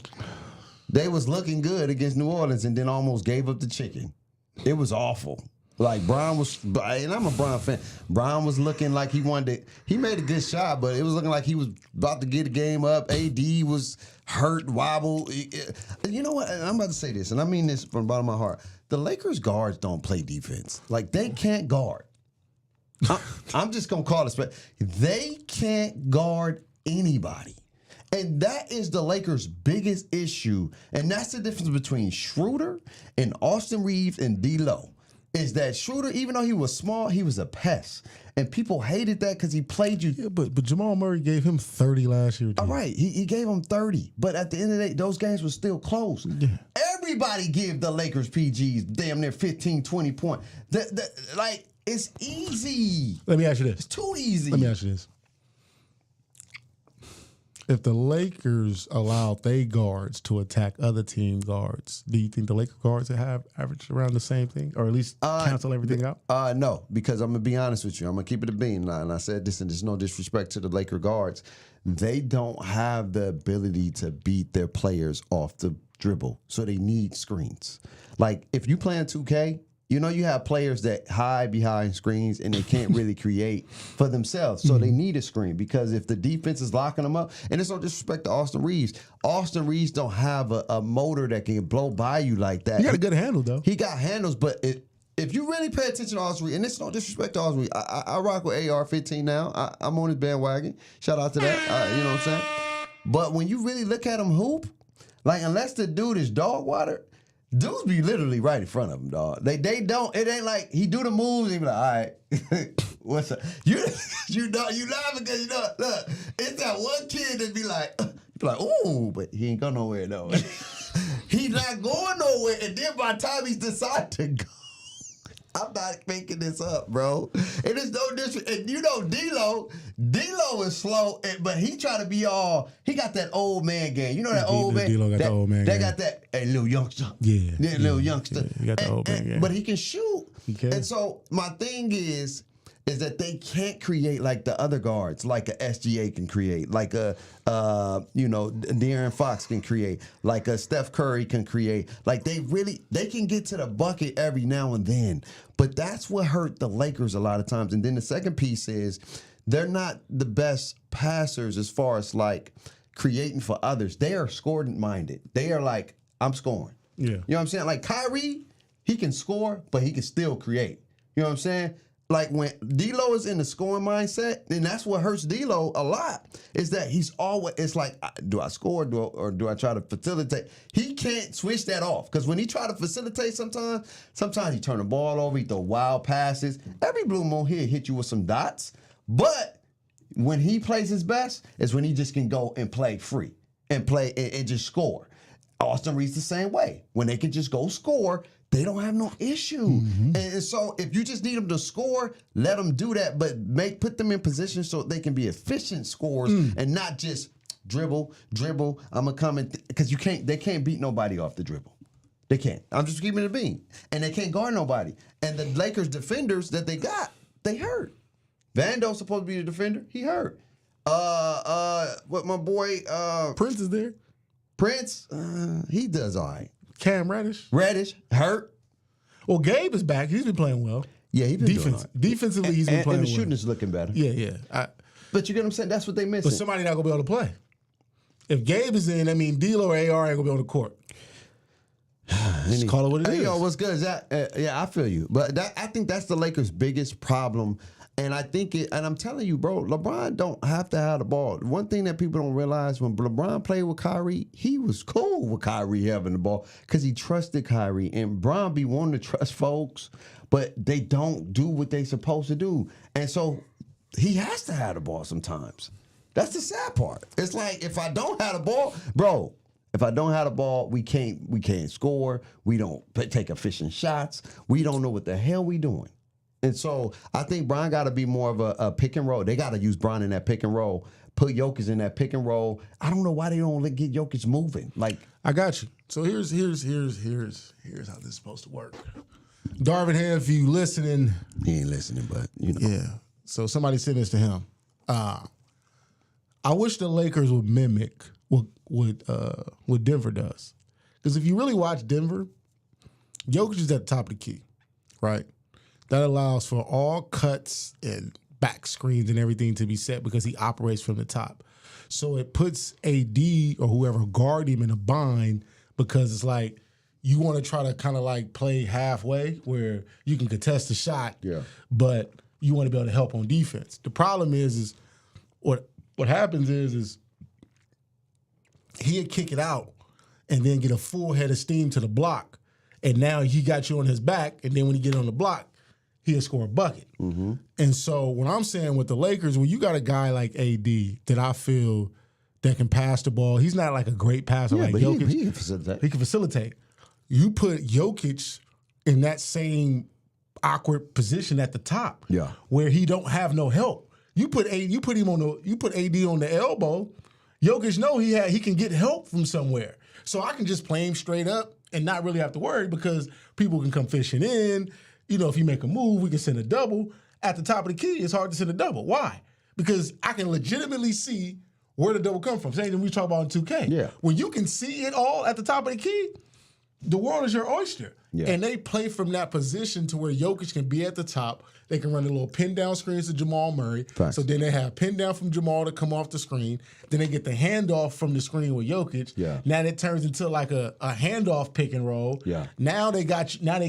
They was looking good against New Orleans and then almost gave up the chicken. It was awful. Like Brown was, and I'm a Brown fan. Brown was looking like he wanted to. He made a good shot, but it was looking like he was about to get the game up. AD was hurt, wobble. You know what? I'm about to say this, and I mean this from the bottom of my heart. The Lakers guards don't play defense. Like they can't guard. I'm just gonna call it straight. They can't guard anybody. And that is the Lakers' biggest issue. And that's the difference between Schroeder and Austin Reeves and D'Lo. Is that Schroeder, even though he was small, he was a pest. And people hated that because he played you. Yeah, but Jamal Murray gave him 30 last year. All right, he gave him 30. But at the end of the day, those games were still close. Yeah. Everybody give the Lakers PGs damn near 15, 20 points. Like, it's easy. Let me ask you this. It's too easy. Let me ask you this. If the Lakers allowed their guards to attack other team guards, do you think the Laker guards would have averaged around the same thing, or at least cancel everything out? No, because I'm gonna be honest with you. I'm gonna keep it a bean, and I said this, and there's no disrespect to the Laker guards. They don't have the ability to beat their players off the dribble, so they need screens. Like if you play in 2K. You know, you have players that hide behind screens and they can't really create for themselves. So they need a screen because if the defense is locking them up, and it's no disrespect to Austin Reeves. Austin Reeves don't have a motor that can blow by you like that. He got a good handle, though. He got handles, but if you really pay attention to Austin Reeves, and it's no disrespect to Austin Reeves, I rock with AR-15 now. I'm on his bandwagon. Shout out to that. You know what I'm saying? But when you really look at him hoop, like unless the dude is dog water, dudes be literally right in front of him, dog. They don't. It ain't like he do the moves and he be like, all right, what's up? You know, you laughing because you know. Look, it's that one kid that be like, ooh, but he ain't go nowhere though. He's not going nowhere, and then by the time he's decided to go, I'm not making this up, bro. And it's no disrespect. And you know, D'Lo is slow, but he try to be all. He got that old man game. You know that old man. D'Lo got the old man game. They got that little youngster. Yeah, little youngster. Yeah, he got the old man game. But he can shoot. He can. And so my thing is that they can't create like the other guards, like a SGA can create, like a De'Aaron Fox can create, like a Steph Curry can create. Like they can get to the bucket every now and then. But that's what hurt the Lakers a lot of times. And then the second piece is they're not the best passers as far as like creating for others. They are scoring minded. They are like, I'm scoring. Yeah. You know what I'm saying? Like Kyrie, he can score, but he can still create. You know what I'm saying? like when D'Lo is in the scoring mindset, and that's what hurts D'Lo a lot, is that he's always, it's like, do I score or do I try to facilitate? He can't switch that off, because when he try to facilitate sometimes he turn the ball over, he throw wild passes. Every blue moon he'll hit you with some dots, but when he plays his best is when he just can go and play free and play and just score. Austin Reed's the same way. When they can just go score, they don't have no issue. Mm-hmm. And so if you just need them to score, let them do that, but put them in position so they can be efficient scorers and not just dribble. I'm gonna come in, because they can't beat nobody off the dribble. They can't. I'm just keeping it a bean. And they can't guard nobody. And the Lakers defenders that they got, they hurt. Vando's supposed to be the defender. He hurt. What my boy Prince is there. Prince, he does all right. Cam Reddish hurt. Well, Gabe is back. He's been playing well. Yeah, he's been doing all right. Defensively, he's been playing and the well. shooting is looking better. Yeah. But you get what I'm saying? That's what they missing. But somebody not gonna be able to play. If Gabe is in, I mean, D'Lo or AR ain't gonna be on the court. Just call it what it is. Yo, what's good? Is that, yeah, I feel you. But I think that's the Lakers' biggest problem. And I think and I'm telling you, bro, LeBron don't have to have the ball. One thing that people don't realize, when LeBron played with Kyrie, he was cool with Kyrie having the ball because he trusted Kyrie. And Bron be wanting to trust folks, but they don't do what they supposed to do. And so he has to have the ball sometimes. That's the sad part. It's like, if I don't have the ball, bro, if I don't have the ball, we can't score. We don't take efficient shots. We don't know what the hell we doing. And so I think Bron got to be more of a pick and roll. They got to use Bron in that pick and roll. Put Jokic in that pick and roll. I don't know why they don't get Jokic moving. Like, I got you. So here's how this is supposed to work. Darvin Ham, if you listening, he ain't listening, but you know. Yeah. So somebody sent this to him. I wish the Lakers would mimic what Denver does, because if you really watch Denver, Jokic is at the top of the key, right? That allows for all cuts and back screens and everything to be set because he operates from the top. So it puts AD or whoever guard him in a bind, because it's like you want to try to kind of like play halfway where you can contest the shot, but you want to be able to help on defense. The problem is what happens is he'd kick it out and then get a full head of steam to the block, and now he got you on his back, and then when he get on the block, he'll score a bucket. Mm-hmm. And so what I'm saying with the Lakers, when you got a guy like AD that I feel that can pass the ball, he's not like a great passer like Jokic. He can facilitate. He can facilitate. You put Jokic in that same awkward position at the top, where he don't have no help. You put AD on the elbow. Jokic know he can get help from somewhere. So I can just play him straight up and not really have to worry, because people can come fishing in. You know, if you make a move, we can send a double. At the top of the key, it's hard to send a double. Why? Because I can legitimately see where the double come from. Same thing we talk about in 2K. Yeah. When you can see it all at the top of the key, the world is your oyster. Yeah. And they play from that position to where Jokic can be at the top. They can run a little pin down screens to Jamal Murray. Thanks. So then they have pin down from Jamal to come off the screen. Then they get the handoff from the screen with Jokic. Yeah. Now it turns into like a handoff pick and roll. Yeah. Now they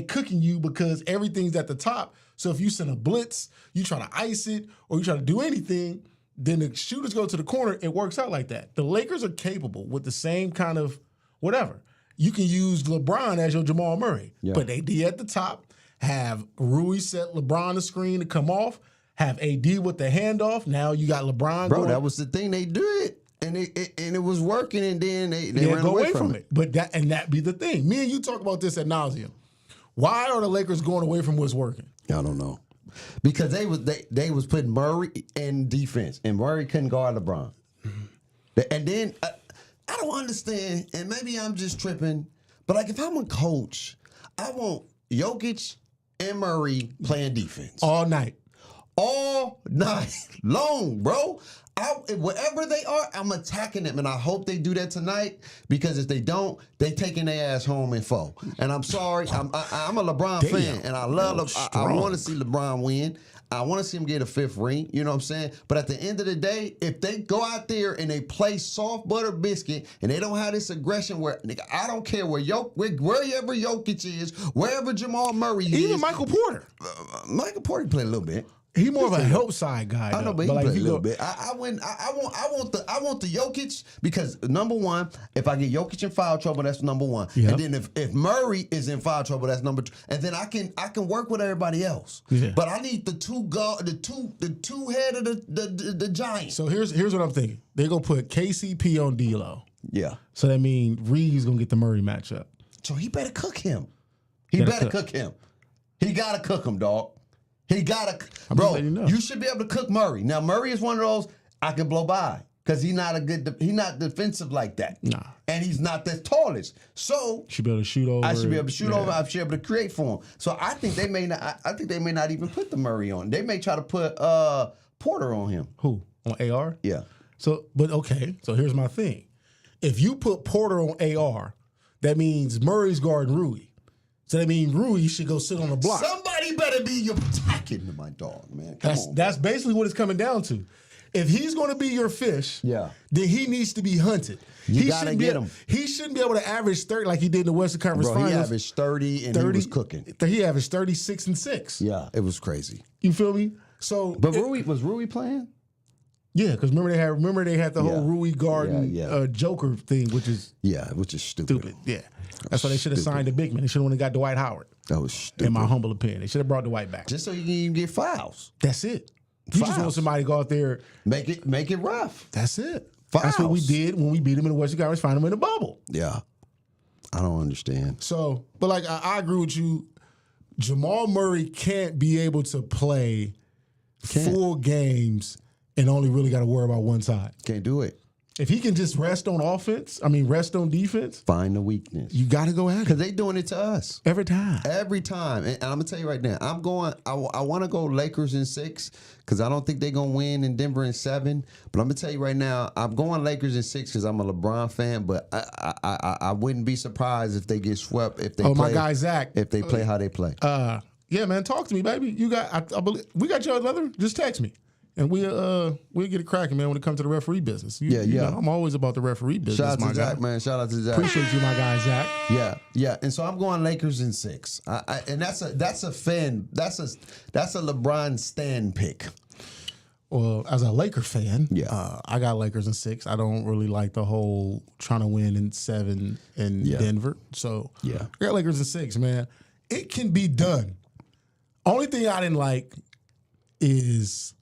cooking you because everything's at the top. So if you send a blitz, you try to ice it, or you try to do anything, then the shooters go to the corner. It works out like that. The Lakers are capable with the same kind of whatever. You can use LeBron as your Jamal Murray, but AD at the top, have Rui set LeBron the screen to come off, have AD with the handoff. Now you got LeBron. Bro, that was the thing they did, and it was working, and then they ran go away from it. But that be the thing. Me and you talk about this ad nauseum. Why are the Lakers going away from what's working? I don't know, because they was putting Murray in defense, and Murray couldn't guard LeBron, and then. I don't understand, and maybe I'm just tripping, but like if I'm a coach, I want Jokic and Murray playing defense. All night long, bro. Wherever they are, I'm attacking them, and I hope they do that tonight, because if they don't, they taking their ass home in 4. And I'm sorry, I'm a LeBron fan, and I love I want to see LeBron win. I want to see them get a 5th ring. You know what I'm saying? But at the end of the day, if they go out there and they play soft butter biscuit and they don't have this aggression where, nigga, I don't care wherever Jokic is, wherever Jamal Murray is. Even Michael Porter. Michael Porter played a little bit. He more of a help side guy. I know, but he played a little bit. I want the Jokic because number one, if I get Jokic in foul trouble, that's number one. Yeah. And then if Murray is in foul trouble, that's number 2. And then I can work with everybody else. Yeah. But I need the two head of the Giants. So here's what I'm thinking. They're gonna put KCP on D-Lo. Yeah. So that means Reeves gonna get the Murray matchup. So he better cook him. He better cook him. He gotta cook him, dog. He gotta, bro. You should be able to cook Murray. Now Murray is one of those I can blow by because he's not defensive like that. Nah, and he's not the tallest. So should be able to shoot over. I should be able to shoot over. I should be able to create for him. So I think they may not. I think they may not even put the Murray on. They may try to put Porter on him. Who on AR? Yeah. So, but okay. So here's my thing. If you put Porter on AR, that means Murray's guarding Rui. So that means Rui should go sit on the block. Somebody better be your attacking to my dog, man. That's basically what it's coming down to. If he's going to be your fish, then he needs to be hunted. You gotta get him. He shouldn't be able to average 30 like he did in the Western Conference Finals. He averaged 30 and he was cooking. He averaged 36 and 6. Yeah, it was crazy. You feel me? So, but was Rui playing? Yeah, because remember they had the whole Rui Garden Joker thing, which is stupid. Yeah, that's why they should have signed a big man. They should have went and got Dwight Howard. That was stupid. In my humble opinion, they should have brought Dwight back just so you can even get fouls. That's it. You just want somebody to go out there, make it rough. That's it. Fouls. That's what we did when we beat him in the Western Conference Final in the bubble. Yeah, I don't understand. So, but like I agree with you. Jamal Murray can't be able to play full games and only really got to worry about one side. Can't do it. If he can just rest on rest on defense. Find the weakness. You got to go at it. Because they doing it to us. Every time. Every time. And I'm going to tell you right now, I want to go Lakers in 6 because I don't think they're going to win in Denver in 7. But I'm going to tell you right now, I'm going Lakers in 6 because I'm a LeBron fan. But I wouldn't be surprised if they get swept if they play. My guy Zach. If they play how they play. Yeah, man, talk to me, baby. You got, I believe, we got your leather. Just text me. And we'll get it cracking, man, when it comes to the referee business. You know, I'm always about the referee business, Shout out to my Zach, guy. man. Shout out to Zach. Appreciate you, my guy, Zach. Yeah. And so I'm going Lakers in 6. And that's a LeBron Stan pick. Well, as a Laker fan, I got Lakers in 6. I don't really like the whole trying to win in 7 in Denver. So I got Lakers in 6, man. It can be done. Only thing I didn't like is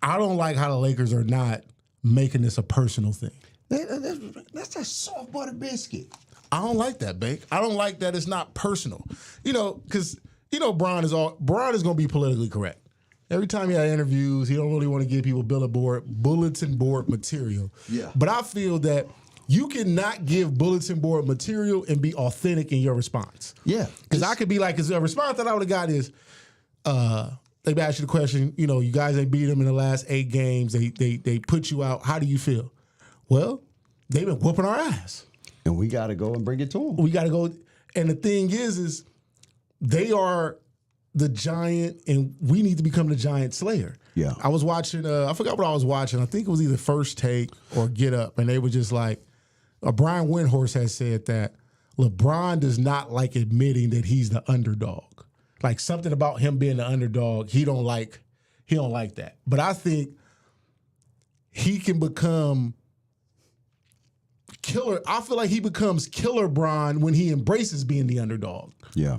I don't like how the Lakers are not making this a personal thing. That's a soft butter biscuit. I don't like that, Bake. I don't like that it's not personal. You know, because, Bron is going to be politically correct. Every time he had interviews, he don't really want to give people bulletin board material. Yeah. But I feel that you cannot give bulletin board material and be authentic in your response. Yeah. Because I could be like, because the response that I would have got is, they asked you the question, you guys ain't beat them in the last 8 games. They put you out. How do you feel? Well, they've been whooping our ass. And we got to go and bring it to them. We got to go. And the thing is they are the giant, and we need to become the giant slayer. Yeah. I was watching, I forgot what I was watching. I think it was either First Take or Get Up. And they were just like, Brian Windhorst has said that LeBron does not like admitting that he's the underdog. Like something about him being the underdog, he don't like that. But I think he can become killer. I feel like he becomes Killer Bron when he embraces being the underdog. Yeah.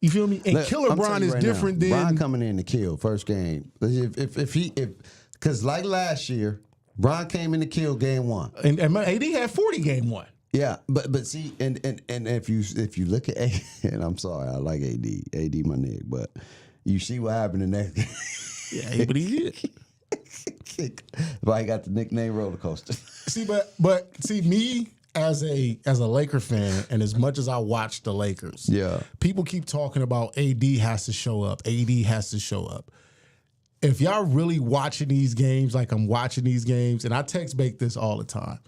You feel me? And Killer Bron is different than Bron coming in to kill first game. Because like last year, Bron came in to kill game 1. And AD had 40 game 1. Yeah, but see, and if you look at AD, and I'm sorry, I like AD my nigga, but you see what happened in that game. Yeah, but he did. But I got the nickname roller coaster. See, but me as a Laker fan, and as much as I watch the Lakers, people keep talking about AD has to show up. AD has to show up. If y'all really watching these games like I'm watching these games, and I text Bake this all the time.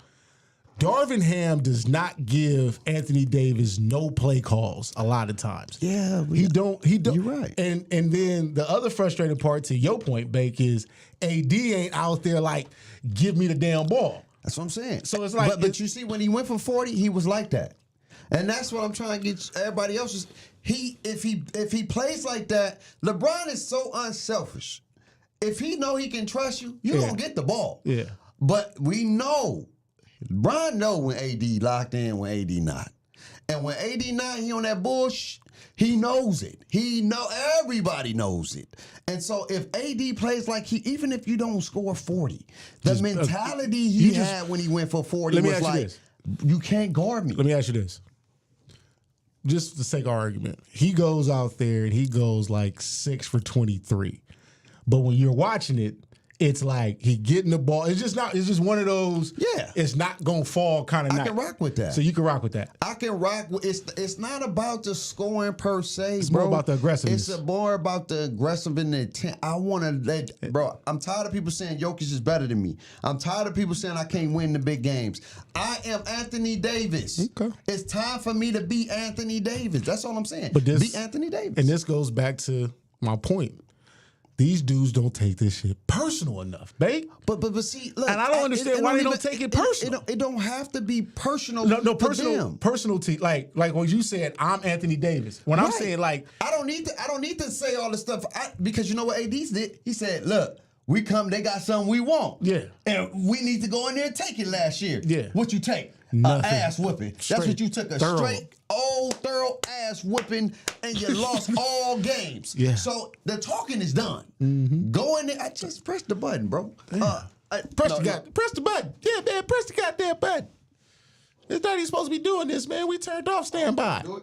Darvin Ham does not give Anthony Davis no play calls a lot of times. Yeah, he don't. You're right. And then the other frustrating part, to your point, Bake, is AD ain't out there like, give me the damn ball. That's what I'm saying. So it's like, but you see, when he went for 40, he was like that, and that's what I'm trying to get everybody else. If he plays like that, LeBron is so unselfish. If he know he can trust you, you're gonna get the ball. Yeah. But we know, LeBron know when AD locked in, when AD not, and when AD not, he on that bullshit. He knows it. Everybody knows it. And so if AD plays like even if you don't score 40, the mentality he had when he went for 40 was like, you can't guard me. Let me ask you this. Just for the sake of argument, he goes out there and he goes like 6 for 23. But when you're watching it, it's like he getting the ball. It's just one of those. Yeah. It's not gonna fall kind of night. I can rock with that. So you can rock with that. I can rock with it's not about the scoring per se, It's bro. more about the aggressiveness. It's more about the aggressive and the intent. I want to bro. I'm tired of people saying Jokic is better than me. I'm tired of people saying I can't win the big games. I am Anthony Davis. Okay. It's time for me to be Anthony Davis. That's all I'm saying. But be Anthony Davis. And this goes back to my point. These dudes don't take this shit personal enough, babe. But see, look, and I don't understand why they don't take it personal. It don't have to be personal. No, for personal. them. Personal to like when you said I'm Anthony Davis. When I'm saying like I don't need to say all this stuff because you know what AD did? He said, "Look, we come. They got something we want. Yeah, and we need to go in there and take it last year. Yeah, what you take? Nothing. Ass whooping. That's what you took. Straight thorough ass whooping, and you lost all games. Yeah. So the talking is done. Mm-hmm. Go in there. I just press the button, bro. Press the button. Yeah, man, press the goddamn button. It's not even supposed to be doing this, man. We turned off standby. Do it.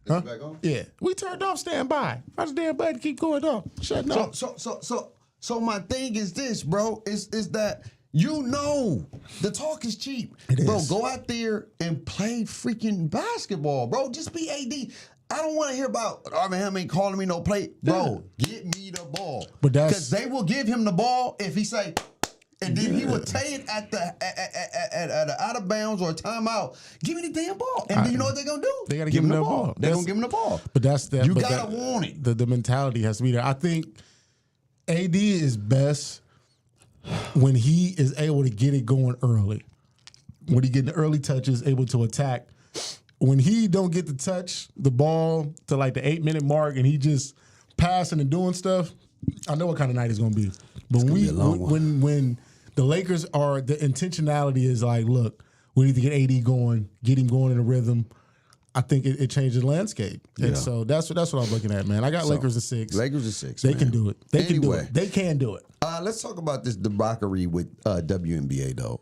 Huh? Back on? Yeah, we turned off standby. Why the damn button keep going off? Shut up. So my thing is this, bro. Is that you know the talk is cheap, bro. Go out there and play freaking basketball, bro. Just be AD. I don't want to hear about Darvin Ham ain't calling me no play, bro. Get me the ball, because they will give him the ball if he say, and then he would take it at the out of bounds or a timeout. Give me the damn ball, and then you know what they're gonna do? They gotta give him the ball. They're gonna give him the ball. But that's that. You gotta want it. The mentality has to be there. I think AD is best when he is able to get it going early. When he get the early touches, able to attack. When he don't get to touch the ball to like the 8-minute mark and he just passing and doing stuff, I know what kind of night it's gonna be. But when the Lakers are, the intentionality is like, look, we need to get AD going, get him going in a rhythm. I think it changed the landscape. And so that's what I'm looking at, man. I got Lakers at 6. Lakers at 6. They can do it. They can do it. They can do it. Let's talk about this debauchery with WNBA though.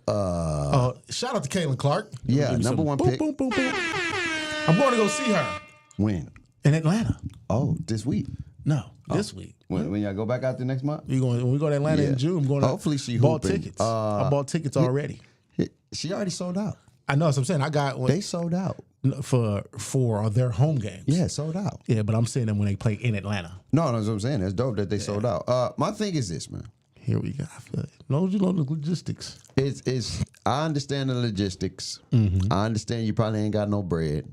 Shout out to Caitlin Clark. Yeah, number one pick. Boom, boom, boom. I'm going to go see her. When? In Atlanta. Oh, this week? No, this week. When y'all go back out there next month? When we go to Atlanta in June, I'm going to hopefully she bought hooping. tickets. I bought tickets already. She already sold out. I know what I'm saying. I got one. They sold out. For their home games. Yeah, sold out. Yeah, but I'm saying them when they play in Atlanta. No, that's what I'm saying. That's dope that they sold out. My thing is this, man. Here we go. I feel it. No, you know the logistics. It's. I understand the logistics. Mm-hmm. I understand you probably ain't got no bread,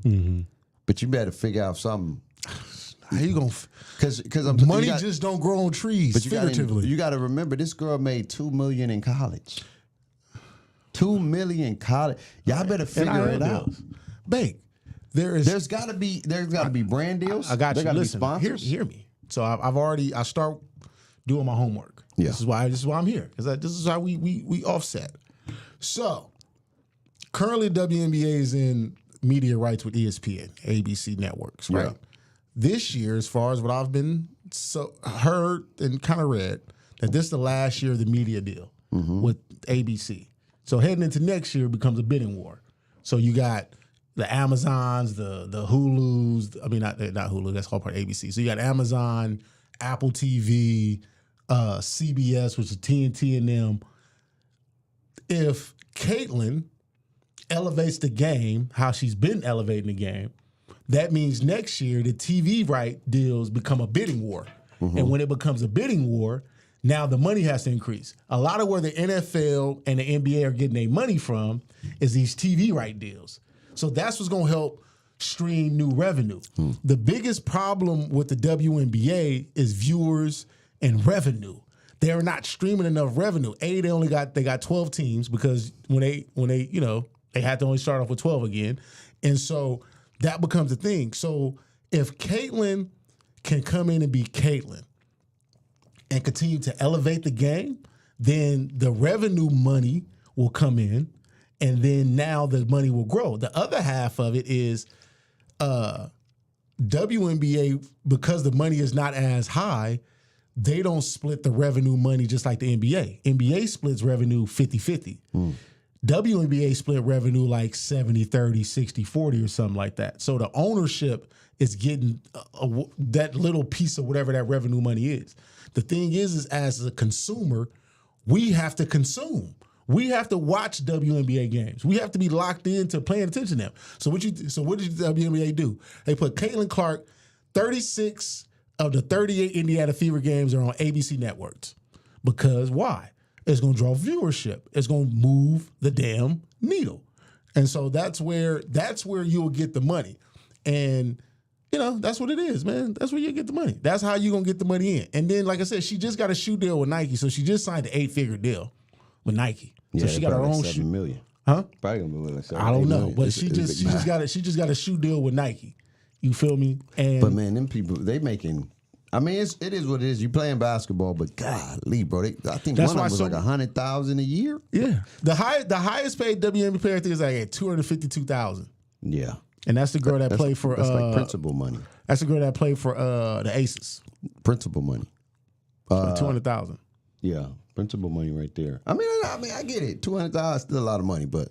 but you better figure out something. How you gonna? Because money just don't grow on trees. But figuratively, you got to remember this girl made $2 million in college. $2 million in college. Y'all better figure it out. Bake. There's got to be brand deals. I got you. There Listen, be sponsors. Hear me. So I start doing my homework. Yeah. This is why I'm here, because this is how we offset. So currently WNBA is in media rights with ESPN, ABC networks, right? Yeah. This year, as far as what I've been heard and kind of read, that this is the last year of the media deal with ABC. So heading into next year, it becomes a bidding war. So you got the Amazons, the Hulus. I mean, not Hulu. That's all part of ABC. So you got Amazon, Apple TV, CBS, which is TNT and them. If Caitlin elevates the game, how she's been elevating the game, that means next year the TV right deals become a bidding war. And when it becomes a bidding war, Now the money has to increase. A lot of where the NFL and the NBA are getting their money from is these TV right deals. So that's what's going to help stream new revenue. The biggest problem with the WNBA is viewers and revenue. They're not streaming enough revenue. They got 12 teams because when they they had to only start off with 12 again. And so that becomes a thing. So if Caitlyn can come in and be Caitlyn and continue to elevate the game, then the revenue money will come in, and then now the money will grow. The other half of it is WNBA, because the money is not as high, they don't split the revenue money just like the NBA. NBA splits revenue 50-50. WNBA split revenue like 70-30, 60-40 or something like that. So the ownership is getting that little piece of whatever that revenue money is. The thing is as a consumer, we have to consume. We have to watch WNBA games. We have to be locked into paying attention to them. So what did the WNBA do? They put Caitlin Clark, 36 of the 38 Indiana Fever games are on ABC networks. Because why? It's going to draw viewership. It's going to move the damn needle. And so that's where you'll get the money. And that's what it is, man. That's where you get the money. That's how you're going to get the money in. And then, like I said, she just got a shoe deal with Nike. So she just signed an 8-figure deal with Nike. So she got her own shoe. $7 million. Huh? Probably gonna be like $7 I don't know. million. But she just got a shoe deal with Nike. You feel me? And but man, them people, they making. I mean, it is what it is. You playing basketball, but golly, bro, I think that's one of them was why like $100,000 a year. Yeah, the highest paid WNBA player I think is like at $252,000. Yeah, and that's the girl that played for. That's like principal money. That's the girl that played for the Aces. Principal money. $200,000. Yeah, principal money right there. I mean, I get it. $200,000 is still a lot of money, but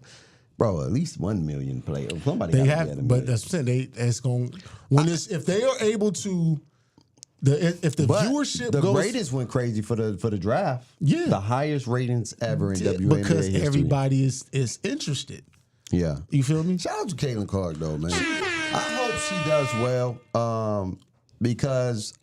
bro, at least 1 million play. Somebody they have, have, but that's what I'm saying. It's going if they are able to. If the viewership the goes, ratings went crazy for the draft. Yeah, the highest ratings ever in WNBA because history. Everybody is interested. Yeah, you feel me? Shout out to Caitlin Clark though, man. I hope she does well, because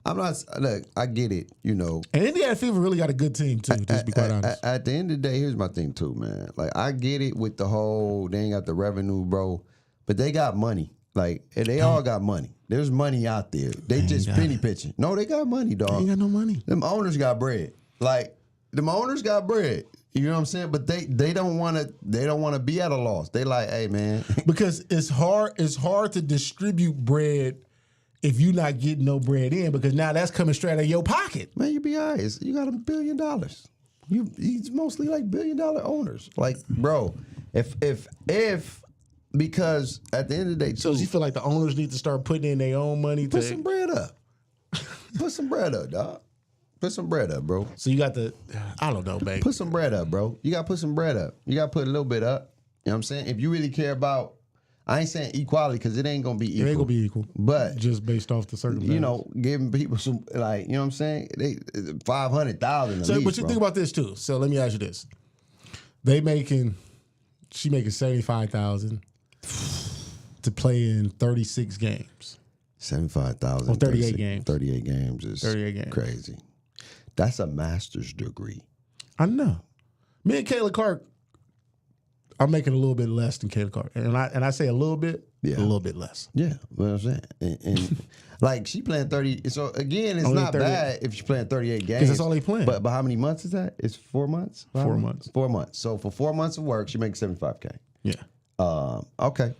I'm not. Look, I get it, And Indiana Fever really got a good team too. Just to be quite honest. At the end of the day, here's my thing too, man. Like I get it with the whole they ain't got the revenue, bro, but they got money. Like they all got money. There's money out there. They just penny pitching. No, they got money, dog. They ain't got no money. Them owners got bread. Like them owners got bread. You know what I'm saying? But they don't want to be at a loss. They like, hey man, because it's hard to distribute bread if you're not getting no bread in, because now that's coming straight out of your pocket. Man, you be all right. You got $1 billion. He's mostly like $1 billion owners. Like, bro, if because at the end of the day, too, so you feel like the owners need to start putting in their own money put some bread up. Put some bread up, dog. Put some bread up, bro. So you got I don't know, baby. Put some bread up, bro. You got to put some bread up. You got to put a little bit up. You know what I'm saying? If you really care about, I ain't saying equality because it ain't going to be equal. It ain't going to be equal. But just based off the circumstances. Giving people some, like, you know what I'm saying? They 500,000 at least, but you think about this too. So let me ask you this. She making $75,000 to play in 36 games. 75,000. Or 38 games. 38 games is 38 games. Crazy. That's a master's degree. I know. Me and Caitlin Clark, I'm making a little bit less than Caitlin Clark. And I say a little bit, a little bit less. Yeah, what I'm saying. And like she playing 30. So again, it's only not 38. bad if she's playing 38 games. Because that's all they playing. But how many months is that? It's 4 months? 4 months. 4 months. So for 4 months of work, she makes $75K. Yeah. Okay.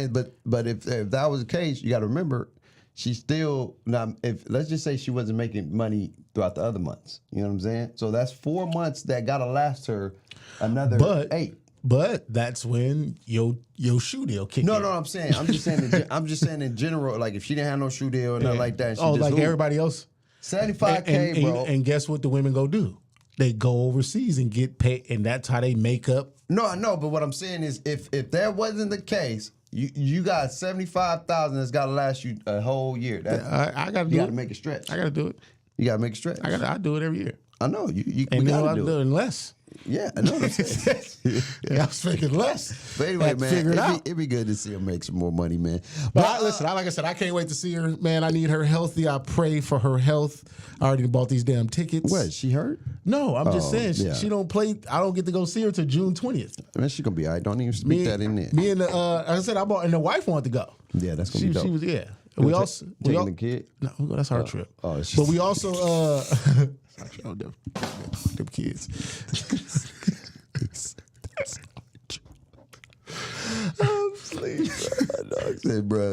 But if that was the case, you got to remember, she's still not. If let's just say she wasn't making money throughout the other months, you know what I'm saying? So that's 4 months that got to last her another 8. But that's when your shoe deal kicked in. No, I'm saying. I'm just saying in general. Like if she didn't have no shoe deal or nothing like that. She just like everybody else. $75K, bro. And guess what the women go do? They go overseas and get paid, and that's how they make up. No, I know, but what I'm saying is, if that wasn't the case, you got $75,000 that's got to last you a whole year. I got to do it. You got to make it stretch. I got to do it. You got to make it stretch. I do it every year. I know you. And we then got to do it. Unless Yeah, I know what I'm saying. I was thinking less. But anyway, Had to figure it man, out. it'd be good to see her make some more money, man. But listen, like I said, I can't wait to see her. Man, I need her healthy. I pray for her health. I already bought these damn tickets. What, she hurt? No, I'm just saying yeah. she don't play. I don't get to go see her till June 20th. Man, she gonna be all right. Don't even speak that in there. Me and like I said, I bought, and the wife wanted to go. Yeah, that's gonna be dope. She was We also taking the kid. No, that's our trip. Oh, it's but just- we also them kids. I'm sleeping. I said, bro.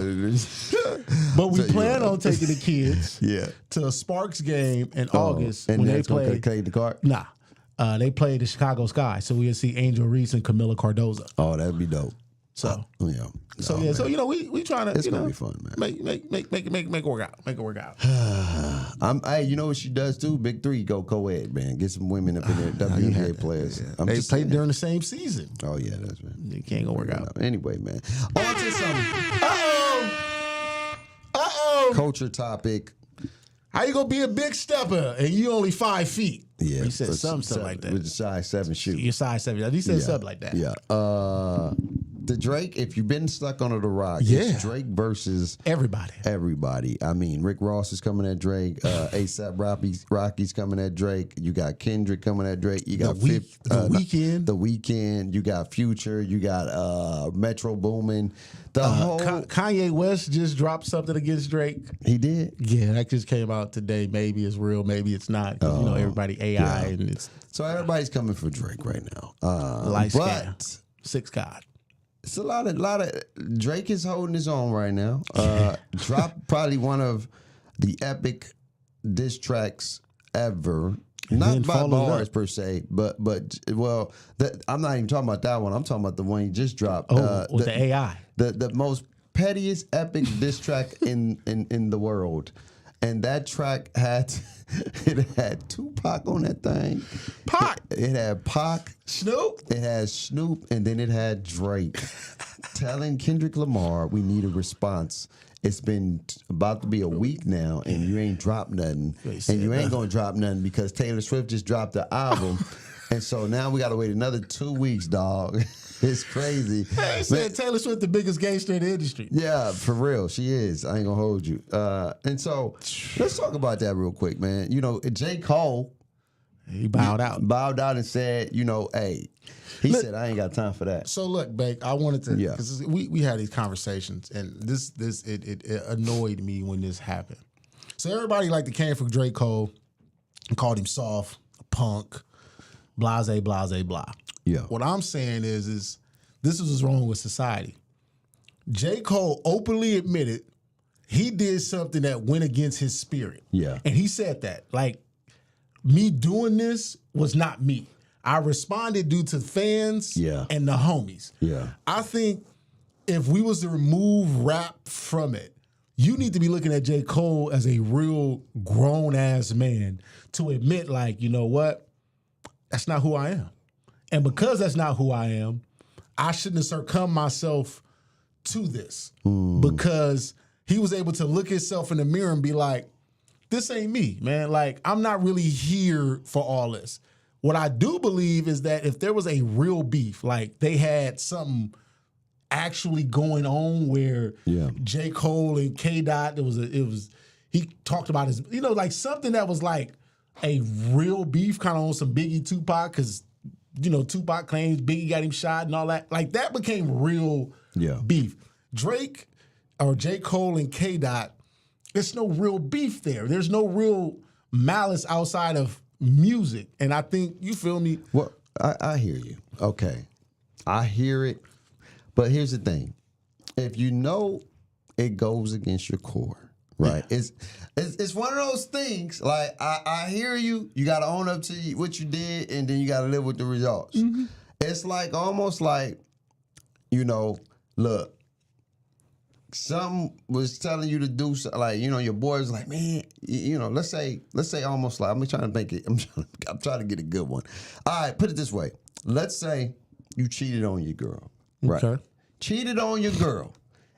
But we So you plan right. on taking the kids Yeah. to a Sparks game in August and when they that's gonna play. the card. Nah, they play the Chicago Sky, so we'll see Angel Reese and Camila Cardoza. Oh, that'd be dope. So. Yeah. So Oh, yeah, man. so we trying to It's gonna be fun, man. Make it work out. Make it work out. Hey, you know what she does too? Big Three go co-ed, man. Get some women up in there, WNBA players. I'm They just played saying. during the same season. Oh yeah, that's right. It can't go work out. Anyway, man. On to some Uh-oh. culture topic. How you gonna be a big stepper and you only 5 feet? Yeah, He said for something like that. With the size 7 shoe. Your size 7. He said something like that. Yeah. The Drake, if you've been stuck under the rock, Yeah. it's Drake versus Everybody. I mean, Rick Ross is coming at Drake. ASAP Rocky's coming at Drake. You got Kendrick coming at Drake. You got The Weeknd. The Weeknd. You got Future. You got Metro Boomin. The whole Kanye West just dropped something against Drake. he did. Yeah, that just came out today. Maybe it's real, maybe it's not. 'Cause, everybody AI and it's So everybody's coming for Drake right now. light skin. But 6 God. it's a lot of Drake is holding his own right now. Dropped probably one of the epic diss tracks ever. Not then by followed bars up. per se, but I'm not even talking about that one. I'm talking about the one he just dropped. With the AI. the most pettiest epic diss track in the world. And that track had Tupac on that thing. Pac. It had Pac. Snoop. It had Snoop, and then it had Drake telling Kendrick Lamar, we need a response. It's been about to be a week now, and you ain't dropped nothing. And you ain't going to drop nothing because Taylor Swift just dropped the album. And so now we got to wait another 2 weeks, dog. It's crazy. They said Taylor Swift the biggest gangster in the industry. Yeah, for real. She is. I ain't going to hold you. And so let's talk about that real quick, man. You know, J. Cole He bowed out. bowed out and said, hey, he said, I ain't got time for that. So look, Beck, I wanted to, Yeah. because we had these conversations, and it annoyed me when this happened. So everybody came for Drake Cole and called him soft, punk, blase, blase, blah. Yeah. What I'm saying is this is what's wrong with society. J. Cole openly admitted he did something that went against his spirit. Yeah. And he said that, me doing this was not me. I responded due to fans and the homies. Yeah. I think if we was to remove rap from it, you need to be looking at J. Cole as a real grown-ass man to admit, you know what? That's not who I am. And because that's not who I am, I shouldn't have succumbed myself to this. Because he was able to look himself in the mirror and be like, this ain't me, man. I'm not really here for all this. What I do believe is that if there was a real beef, they had something actually going on where J. Cole and K. Dot, he talked about his, something that was a real beef, kind of on some Biggie Tupac, because Tupac claims Biggie got him shot and all that. That became real beef. Drake or J. Cole and K. Dot, there's no real beef there. There's no real malice outside of music. And I think, you feel me? Well, I hear you. Okay. I hear it. But here's the thing. If you know it goes against your core, right? It's one of those things, I hear you. You got to own up to what you did, and then you got to live with the results. Mm-hmm. It's almost look, some was telling you to do something, your boy's like, man, let's say almost I'm trying to make it, I'm trying to get a good one. All right, put it this way. Let's say you cheated on your girl, right? Okay. Cheated on your girl.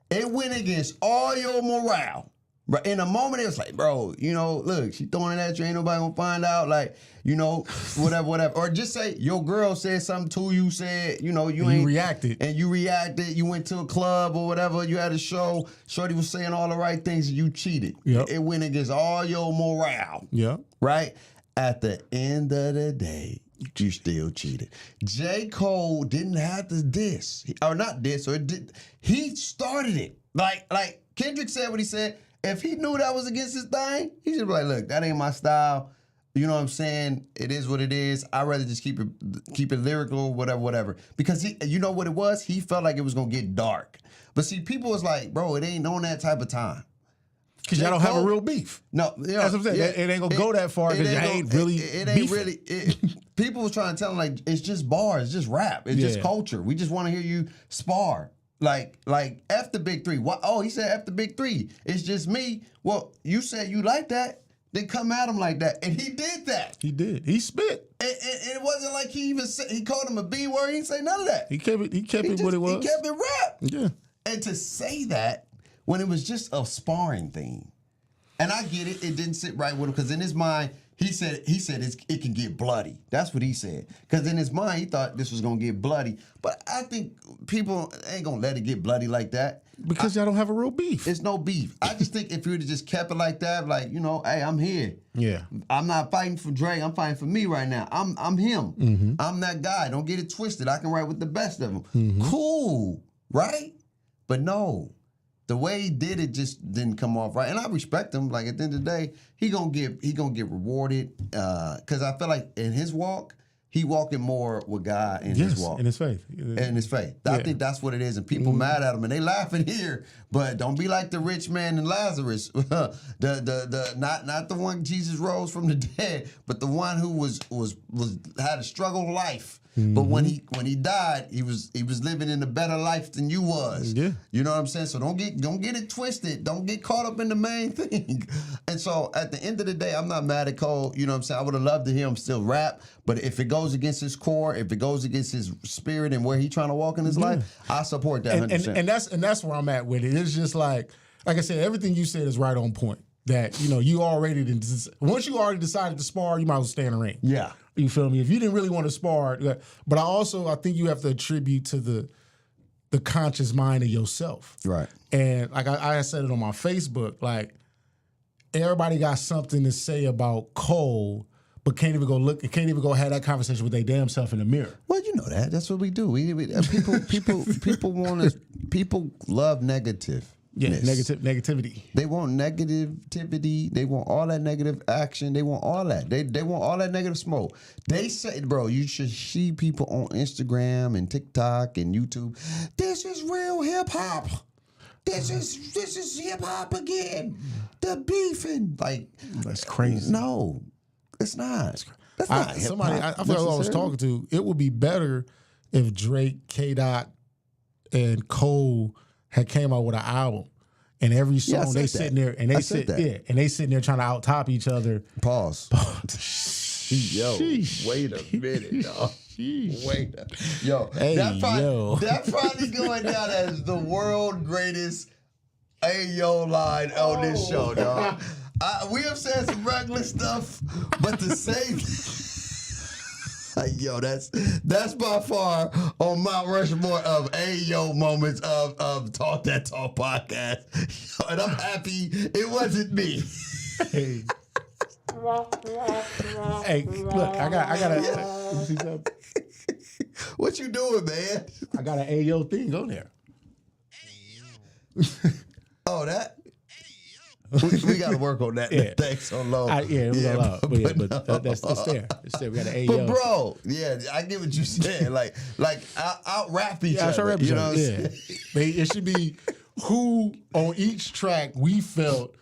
It went against all your morale, But in a moment, it was like, bro, you know, look, she throwing it at you. Ain't nobody gonna find out. Like, you know, whatever. Or just say your girl said something to you, said, you know, you reacted. And you reacted. You went to a club or whatever. You had a show. Shorty was saying all the right things. And you cheated. Yep. It went against all your morale. Yeah. Right? At the end of the day, you still cheated. J. Cole didn't have to diss. He started it. Like Kendrick said what he said. If he knew that was against his thing, he should be like, look, that ain't my style. You know what I'm saying? It is what it is. I'd rather just keep it lyrical, whatever. Because you know what it was? He felt like it was gonna get dark. But see, people was like, bro, it ain't on that type of time. Because y'all don't have a real beef. No, you know, that's what I'm saying. Yeah, it ain't gonna go that far because y'all ain't really. It ain't really. People was trying to tell him like it's just bars, it's just rap, it's just culture. We just want to hear you spar. Like F the big three. What? Oh, he said F the big three. It's just me. Well, you said you like that. Then come at him like that, and he did that. He did. He spit. It wasn't like he even said, he called him a B word. He didn't say none of that. He kept it what it was. He kept it rap. Yeah. And to say that when it was just a sparring thing, and I get it, it didn't sit right with him because in his mind. He said it can get bloody. That's what he said. Because in his mind, he thought this was going to get bloody. But I think people ain't going to let it get bloody like that. Because y'all don't have a real beef. It's no beef. I just think if you would have just kept it like that, like, you know, hey, I'm here. Yeah. I'm not fighting for Dre. I'm fighting for me right now. I'm him. Mm-hmm. I'm that guy. Don't get it twisted. I can write with the best of them. Mm-hmm. Cool. Right? But no. The way he did it just didn't come off right, and I respect him. Like at the end of the day, he gonna get rewarded because I feel like in his walk, he walking more with God in his walk, in his faith, I think that's what it is, and people mad at him and they laughing here, but don't be like the rich man and Lazarus, the not the one Jesus rose from the dead, but the one who was had a struggle life. Mm-hmm. But when he died, he was living in a better life than you was. Yeah. You know what I'm saying? So don't get it twisted. Don't get caught up in the main thing. And so at the end of the day, I'm not mad at Cole. You know what I'm saying? I would have loved to hear him still rap. But if it goes against his core, if it goes against his spirit and where he's trying to walk in his life, I support that 100%. And that's where I'm at with it. It's just like I said, everything you said is right on point. That, you know, once you already decided to spar, you might as well stay in the ring. Yeah. You feel me? If you didn't really want to spar, but I think you have to attribute to the conscious mind of yourself. Right. And like I said it on my Facebook, like everybody got something to say about Cole, but can't even go have that conversation with their damn self in the mirror. Well, you know that. That's what we do. People love negative. Yeah, negativity. They want negativity. They want all that negative action. They want all that. They want all that negative smoke. They say, bro, you should see people on Instagram and TikTok and YouTube. This is real hip hop. This is hip hop again. The beefing, like that's crazy. No, it's not. That's not hip hop. Somebody I feel like I was talking to. It would be better if Drake, K-Dot, and Cole had came out with an album, and every song they sitting there and they sitting there trying to out top each other. Pause. Yo, wait a minute, dog. That probably going down as the world greatest Ayo line on this show, dog. We have said some regular stuff, but to say. Yo, that's by far on Mount Rushmore of Ayo moments of Talk That Talk podcast. Yo, and I'm happy it wasn't me. Hey, look, I gotta see something. What you doing, man? I got an Ayo thing on there. Oh, that? We got to work on that. Yeah. Thanks so low. We got but that's there. It's there. We got an Ayo. But bro, yeah, I get what you said. like out rap each other. You know what I'm saying? It should be who on each track we felt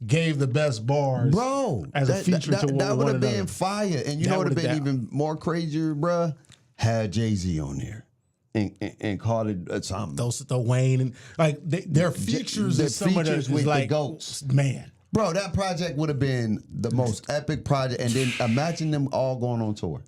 gave the best bars, bro, as a feature to one another. That would have been fire, and you know what would have been even more crazier, bro? Had Jay-Z on there. And call it something. Those the Wayne and like their features and some of with like, the goats. Man. Bro, that project would have been the most epic project. And then imagine them all going on tour.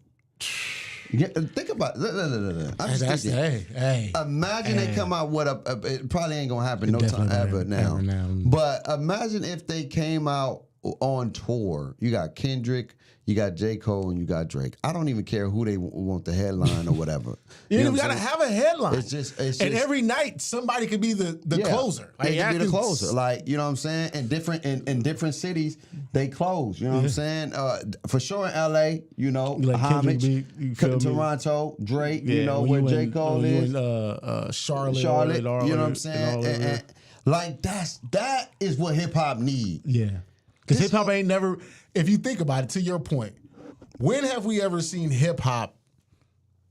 Yeah, think about it. I'm just That's thinking. hey. Imagine they come out with it probably ain't gonna happen no time ever now. But imagine if they came out on tour. You got Kendrick, you got J. Cole, and you got Drake. I don't even care who they want the headline or whatever. You know gotta have a headline. It's just and every night somebody could be the closer. Like, they could be the closer. Like, you know what I'm saying? In different cities, they close. You know what I'm saying? For sure in LA, you know, like Homage, Toronto, Drake, you know, where J. Cole is. Charlotte, you know what I'm saying? And like that is what hip hop needs. Yeah. Because hip hop ain't never, if you think about it, to your point, when have we ever seen hip hop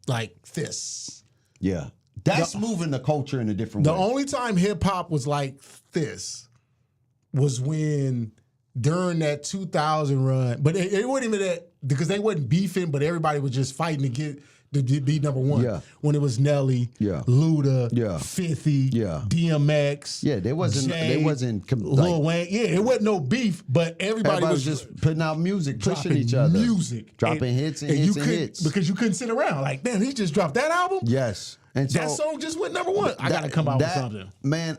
like this? Yeah. That's moving the culture in a different way. The only time hip hop was like this was when during that 2000 run, but it wasn't even that, because they wasn't beefing, but everybody was just fighting to get to be number one. Yeah. When it was Nelly, Luda, 50, DMX. Yeah, they wasn't Lil Wayne. Yeah, it wasn't no beef, but everybody was just putting out music, pushing each other. Dropping hits and hits. Because you couldn't sit around like, man, he just dropped that album? Yes. And that song just went number one. I gotta come out with something. Man,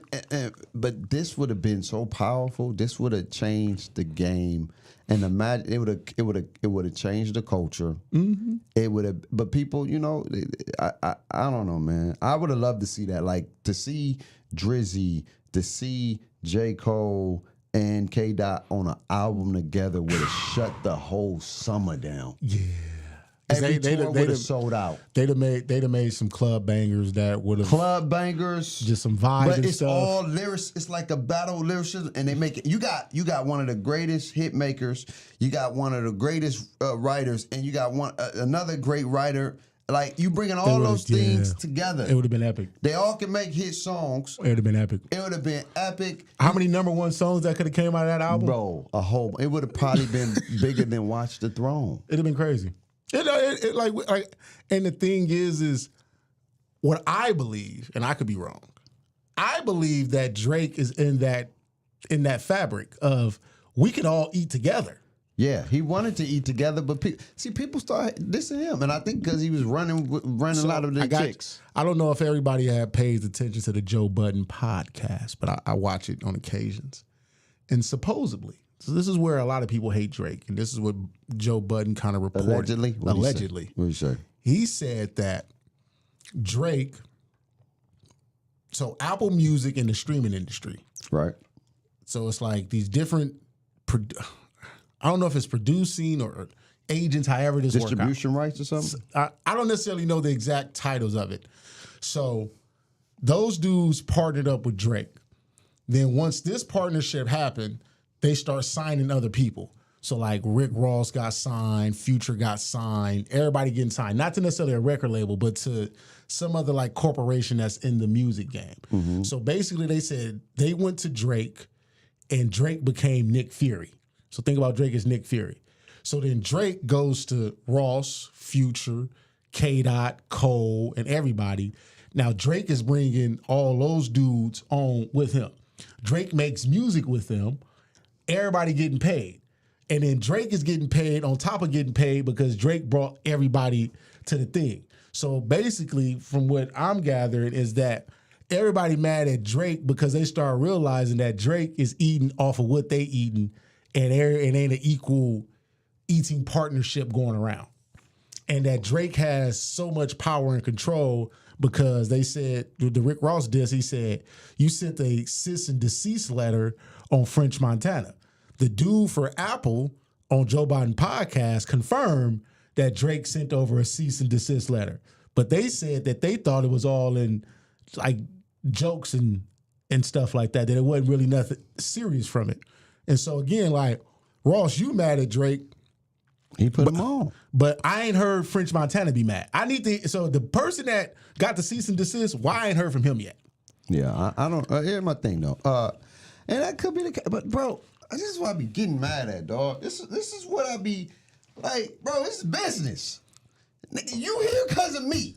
but this would have been so powerful. This would have changed the game. And imagine it would have changed the culture. Mm-hmm. It would have, but people, you know, I don't know, man. I would have loved to see that, like to see Drizzy, to see J. Cole and K. Dot on an album together would have shut the whole summer down. Yeah. Every tour would have sold out. They'd have made some club bangers that would have just some vibes but and it's stuff. all lyrics. It's like a battle of lyricism, and they make it. You got one of the greatest hit makers. You got one of the greatest writers, and you got another great writer. Like you bringing all those things together. It would have been epic. They all can make hit songs. It would have been epic. It would have been epic. How many number one songs that could have came out of that album? Bro, a whole. It would have probably been bigger than Watch the Throne. It'd have been crazy. It like, and the thing is what I believe, and I could be wrong. I believe that Drake is in that fabric of we can all eat together. Yeah, he wanted to eat together, but people started dissing him, and I think because he was running a lot of the chicks. I don't know if everybody pays attention to the Joe Budden podcast, but I watch it on occasions, and supposedly. So this is where a lot of people hate Drake, and this is what Joe Budden kind of reported. Allegedly? What did he say? He said that Drake, so Apple Music in the streaming industry. Right. So it's like these different, I don't know if it's producing or agents, however this works out. Distribution rights or something? I don't necessarily know the exact titles of it. So those dudes partnered up with Drake. Then once this partnership happened, they start signing other people. So like Rick Ross got signed, Future got signed, everybody getting signed. Not to necessarily a record label, but to some other like corporation that's in the music game. Mm-hmm. So basically they said they went to Drake and Drake became Nick Fury. So think about Drake as Nick Fury. So then Drake goes to Ross, Future, K. Dot, Cole, and everybody. Now Drake is bringing all those dudes on with him. Drake makes music with them. Everybody getting paid. And then Drake is getting paid on top of getting paid because Drake brought everybody to the thing. So basically, from what I'm gathering is that everybody mad at Drake because they start realizing that Drake is eating off of what they eating and it ain't an equal eating partnership going around. And that Drake has so much power and control because they said, the Rick Ross diss, he said, you sent a cease and desist letter on French Montana. The dude for Apple on Joe Biden podcast confirmed that Drake sent over a cease and desist letter. But they said that they thought it was all in like jokes and stuff like that it wasn't really nothing serious from it. And so again, like, Ross, you mad at Drake. He put him on. But I ain't heard French Montana be mad. So the person that got the cease and desist, why I ain't heard from him yet? Yeah, I don't. Here's my thing, though. And that could be the case. But, bro, this is what I be getting mad at, dog. This is what I be like, bro, this is business. You here because of me.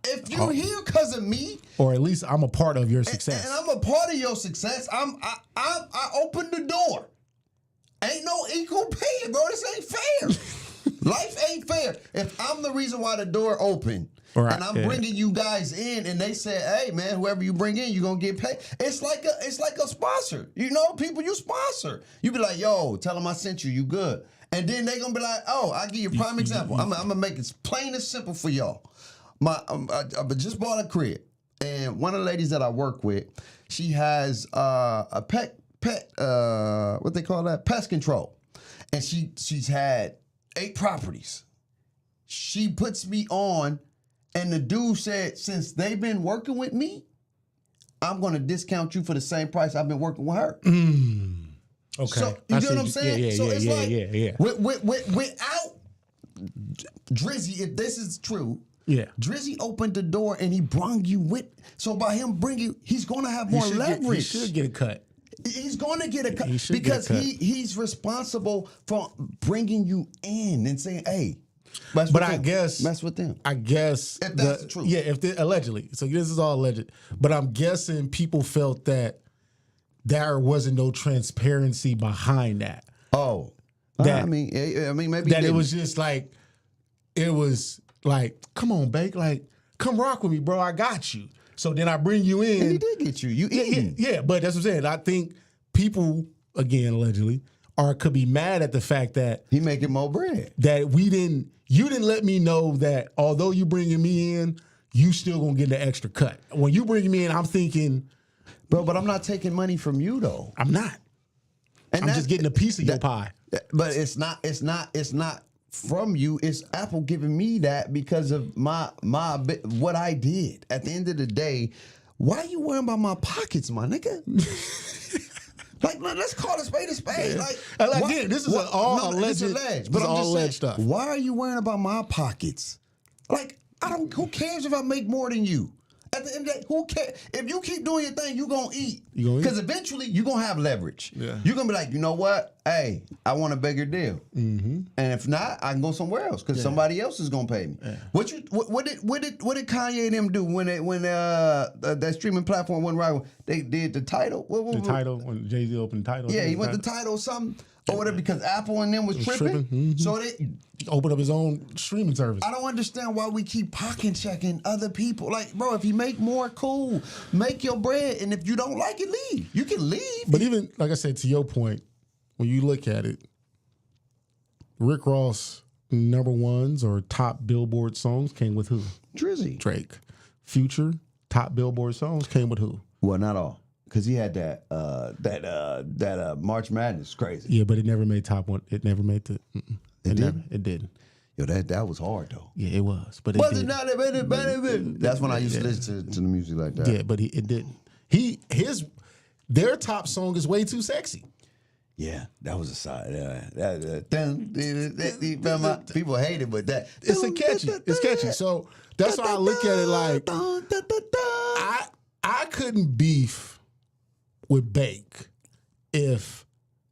If you here because of me, or at least I'm a part of your success, and I'm a part of your success, I opened the door. Ain't no equal pay, bro. This ain't fair. Life ain't fair. If I'm the reason why the door open, Right, and I'm yeah. bringing you guys in, and they say, "Hey, man, whoever you bring in, you gonna get paid." It's like a sponsor. You know, people you sponsor. You be like, "Yo, tell them I sent you. You good?" And then they gonna be like, "Oh, I'll give you a prime example. I'm gonna make it plain and simple for y'all. I just bought a crib, and one of the ladies that I work with, she has a pet what they call that, pest control, and she's had 8 properties. She puts me on. And the dude said, since they've been working with me, I'm going to discount you for the same price I've been working with her. Okay. So, you get what I'm saying? Yeah, so it's like, yeah. Without Drizzy, if this is true, Yeah. Drizzy opened the door and he brung you with. So by him bringing, he's going to have more leverage. He should get a cut. He's going to get a cut He should because get a cut. he's responsible for bringing you in and saying, "Hey." But I guess mess with them. I guess If that's the truth. Yeah, if they allegedly. So this is all alleged. But I'm guessing people felt that there wasn't no transparency behind that. Oh, That- I mean, maybe That it was just like, it was like, come on, Bake, like, come rock with me, bro. I got you. So then I bring you in. And he did get you. You eating. Yeah, but that's what I'm saying. I think people, again, allegedly, could be mad at the fact that He making more bread. you didn't let me know that although you bringing me in, you still gonna get the extra cut. When you bring me in, I'm thinking, Bro, but I'm not taking money from you though. I'm not. And I'm just getting a piece of your pie. But it's not from you. It's Apple giving me that because of my what I did. At the end of the day, why are you worrying about my pockets, my nigga? Like, let's call a spade a spade. Yeah. Like, Again, this is all alleged. It's alleged. But This is I'm all just alleged saying, stuff. why are you worrying about my pockets? Like, who cares if I make more than you? At the end of the day, who cares? If you keep doing your thing, you gonna eat. You gonna eat. Because eventually you're gonna have leverage. Yeah. You're gonna be like, you know what? Hey, I want a bigger deal. Mm-hmm. And if not, I can go somewhere else because somebody else is gonna pay me. Yeah. What did Kanye and them do when that streaming platform went right? They did the title. Title, when Jay-Z opened Title. Yeah, he went to Title or something. Or whatever, because Apple and them was tripping. Mm-hmm. So they opened up his own streaming service. I don't understand why we keep pocket checking other people. Like, bro, if you make more, cool. Make your bread. And if you don't like it, leave. You can leave. But even, like I said, to your point, when you look at it, Rick Ross number ones or top Billboard songs came with who? Drizzy. Drake. Future top Billboard songs came with who? Well, not all. Because he had that March Madness crazy. Yeah, but it never made top one. It never made the. It didn't. It didn't. Yo, that was hard though. Yeah, it was. But Was it not a better? That's when I used to listen to the music like that. Yeah, but it didn't. Their top song is Way Too Sexy. Yeah, that was a side. People hate it, but that It's catchy. So that's why I look at it like I couldn't beef with Bake if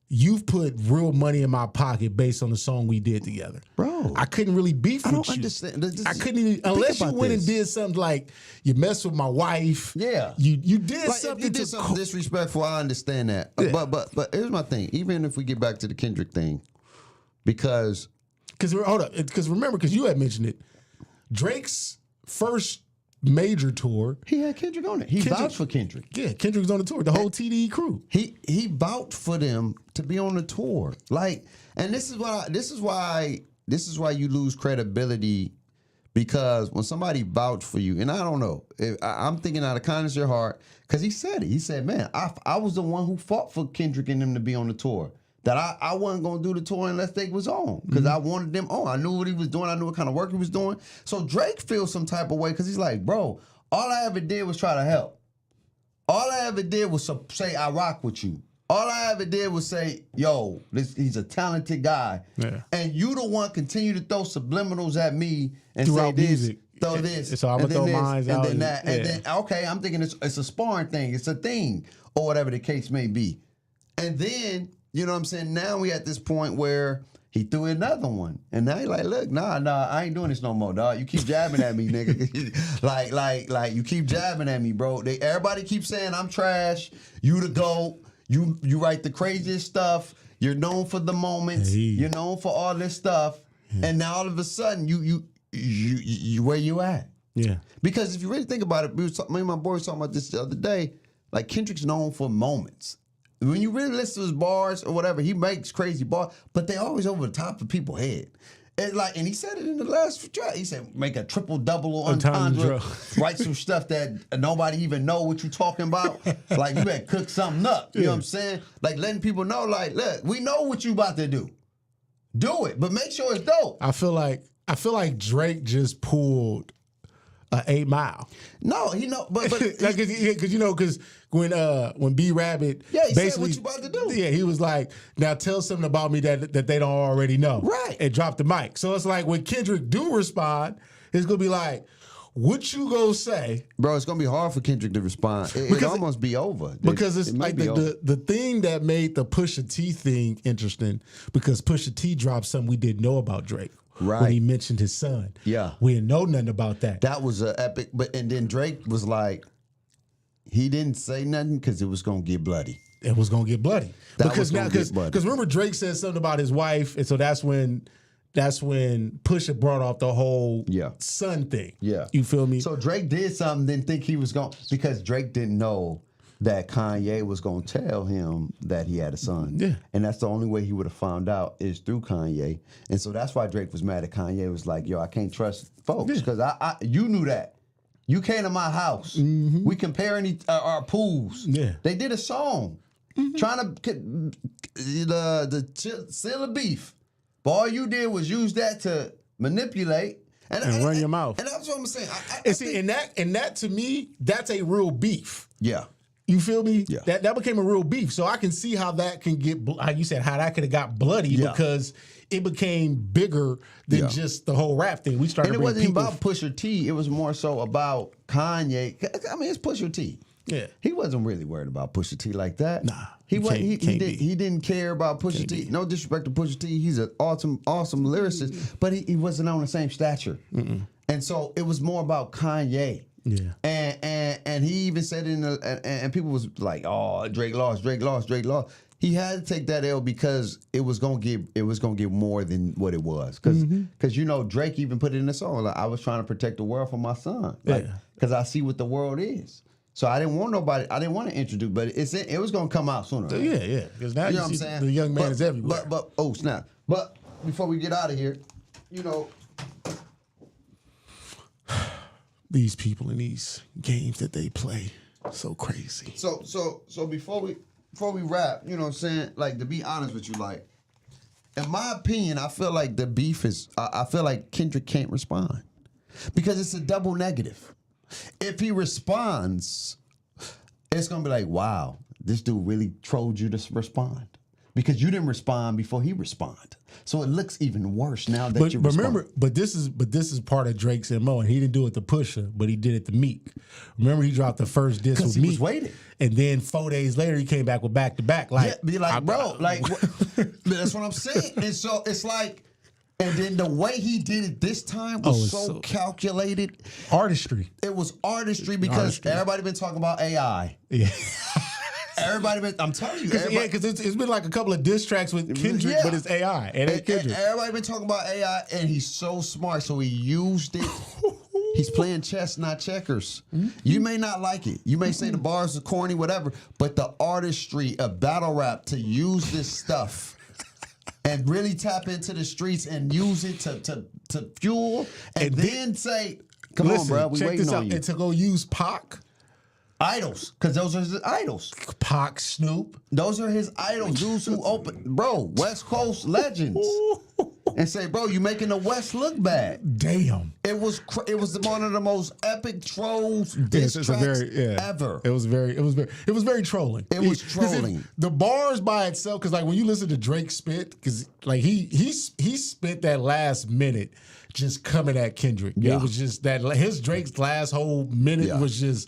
you've put real money in my pocket based on the song we did together. Bro. I couldn't really beef with you. I don't understand. I couldn't even, unless you went and did something like you messed with my wife. Yeah. You did Like, something if you did something disrespectful, I understand that. Yeah. But here's my thing. Even if we get back to the Kendrick thing, because hold up, because remember, because you had mentioned it, Drake's first major tour, he had Kendrick on it. He vouched for Kendrick. Yeah, Kendrick was on the tour, the whole TDE crew. He vouched for them to be on the tour. Like, and this is why you lose credibility, because when somebody vouched for you, and I don't know, I'm thinking out of kindness of your heart, because he said it. He said, man, I was the one who fought for Kendrick and them to be on the tour. That I wasn't going to do the tour unless they was on. Because I wanted them on. I knew what he was doing. I knew what kind of work he was doing. So Drake feels some type of way because he's like, bro, all I ever did was try to help. All I ever did was say, I rock with you. All I ever did was say, yo, he's a talented guy. Yeah. And you the one continue to throw subliminals at me and throughout say this, music. Throw this, so I'm going to throw mine out. And then that. And then, okay, I'm thinking it's a sparring thing. It's a thing. Or whatever the case may be. And then, you know what I'm saying? Now we at this point where he threw another one. And now he like, look, nah, I ain't doing this no more, dog. You keep jabbing at me, nigga. like you keep jabbing at me, bro. Everybody keeps saying I'm trash. You the GOAT. You write the craziest stuff. You're known for the moments. Hey. You're known for all this stuff. and now all of a sudden you where you at? Yeah. Because if you really think about it, me and my boy was talking about this the other day. Like Kendrick's known for moments. When you really listen to his bars or whatever, he makes crazy bars, but they always over the top of people's head. And he said it in the last track. He said, make a triple-double or entendre, write some stuff that nobody even know what you talking about. Like, you better cook something up. You know what I'm saying? Like, letting people know, like, look, we know what you about to do. Do it, but make sure it's dope. I feel like Drake just pulled 8 Mile. No, he know, but because when B Rabbit he basically said what you about to do. Yeah, he was like, now tell something about me that they don't already know. Right. And drop the mic. So it's like when Kendrick do respond, it's gonna be like, what you gonna say? Bro, it's gonna be hard for Kendrick to respond. It almost be over. Because it's like the thing that made the Pusha T thing interesting, because Pusha T dropped something we didn't know about Drake. Right. When he mentioned his son. Yeah. We didn't know nothing about that. That was an epic, and then Drake was like, he didn't say nothing because it was gonna get bloody. It was gonna get bloody. Because remember Drake said something about his wife, and so that's when Pusha brought off the whole son thing. Yeah. You feel me? So Drake did something, didn't think he was going, because Drake didn't know that Kanye was going to tell him that he had a son. Yeah. And that's the only way he would have found out is through Kanye. And so that's why Drake was mad at Kanye. Was like, yo, I can't trust folks because you knew that. You came to my house. Mm-hmm. We comparing our pools. Yeah. They did a song trying to seal a beef. But all you did was use that to manipulate and run your mouth. And that's what I'm saying. And that to me, that's a real beef. Yeah. You feel me? Yeah. That became a real beef. So I can see how that can get, how you said, how that could have got bloody because it became bigger than just the whole rap thing. We started. And it wasn't about Pusha T. It was more so about Kanye. I mean, it's Pusha T. Yeah. He wasn't really worried about Pusha T like that. Nah. He didn't care about Pusha T. No disrespect to Pusha T. He's an awesome lyricist, but he wasn't on the same stature. Mm-mm. And so it was more about Kanye. Yeah. And he even said and people was like, oh, Drake lost. He had to take that L because it was gonna get more than what it was. Because Drake even put it in the song. Like, I was trying to protect the world from my son. Like, because I see what the world is. So I didn't want nobody. I didn't want to introduce, but it was gonna come out sooner. Right? Yeah. Because now you know what I'm saying? The young man is everywhere. But oh snap! But before we get out of here, these people in these games that they play, so crazy. So before we wrap, you know what I'm saying? Like, to be honest with you, like, in my opinion, I feel like the beef is. I feel like Kendrick can't respond because it's a double negative. If he responds, it's gonna be like, wow, this dude really trolled you to respond because you didn't respond before he responded. So it looks even worse now that you respond. But this is part of Drake's MO, and he didn't do it to Pusha, but he did it to Meek. Remember, he dropped the first diss with he Meek, was waiting, and then 4 days later he came back with back to back. Like, be like, bro, like that's what I'm saying. And so it's like. And then the way he did it this time was so calculated. Artistry. It was artistry because everybody been talking about AI. Yeah. I'm telling you. Because it's been like a couple of diss tracks with Kendrick, but it's AI. And Kendrick. Everybody been talking about AI, and he's so smart, so he used it. He's playing chess, not checkers. Mm-hmm. You may not like it. You may say the bars are corny, whatever, but the artistry of battle rap to use this stuff and really tap into the streets and use it to fuel and then say, come on, bro, we waiting on you. And to go use Pac. Idols, because those are his idols. Pac, Snoop. Those are his idols. Dudes who open, bro, West Coast legends. And say, bro, you making the West look bad. Damn. It was one of the most epic trolls diss tracks ever. It was very trolling. It was trolling. The bars by itself, because like when you listen to Drake spit, because like he spent that last minute just coming at Kendrick. Yeah. It was just that Drake's last whole minute was just.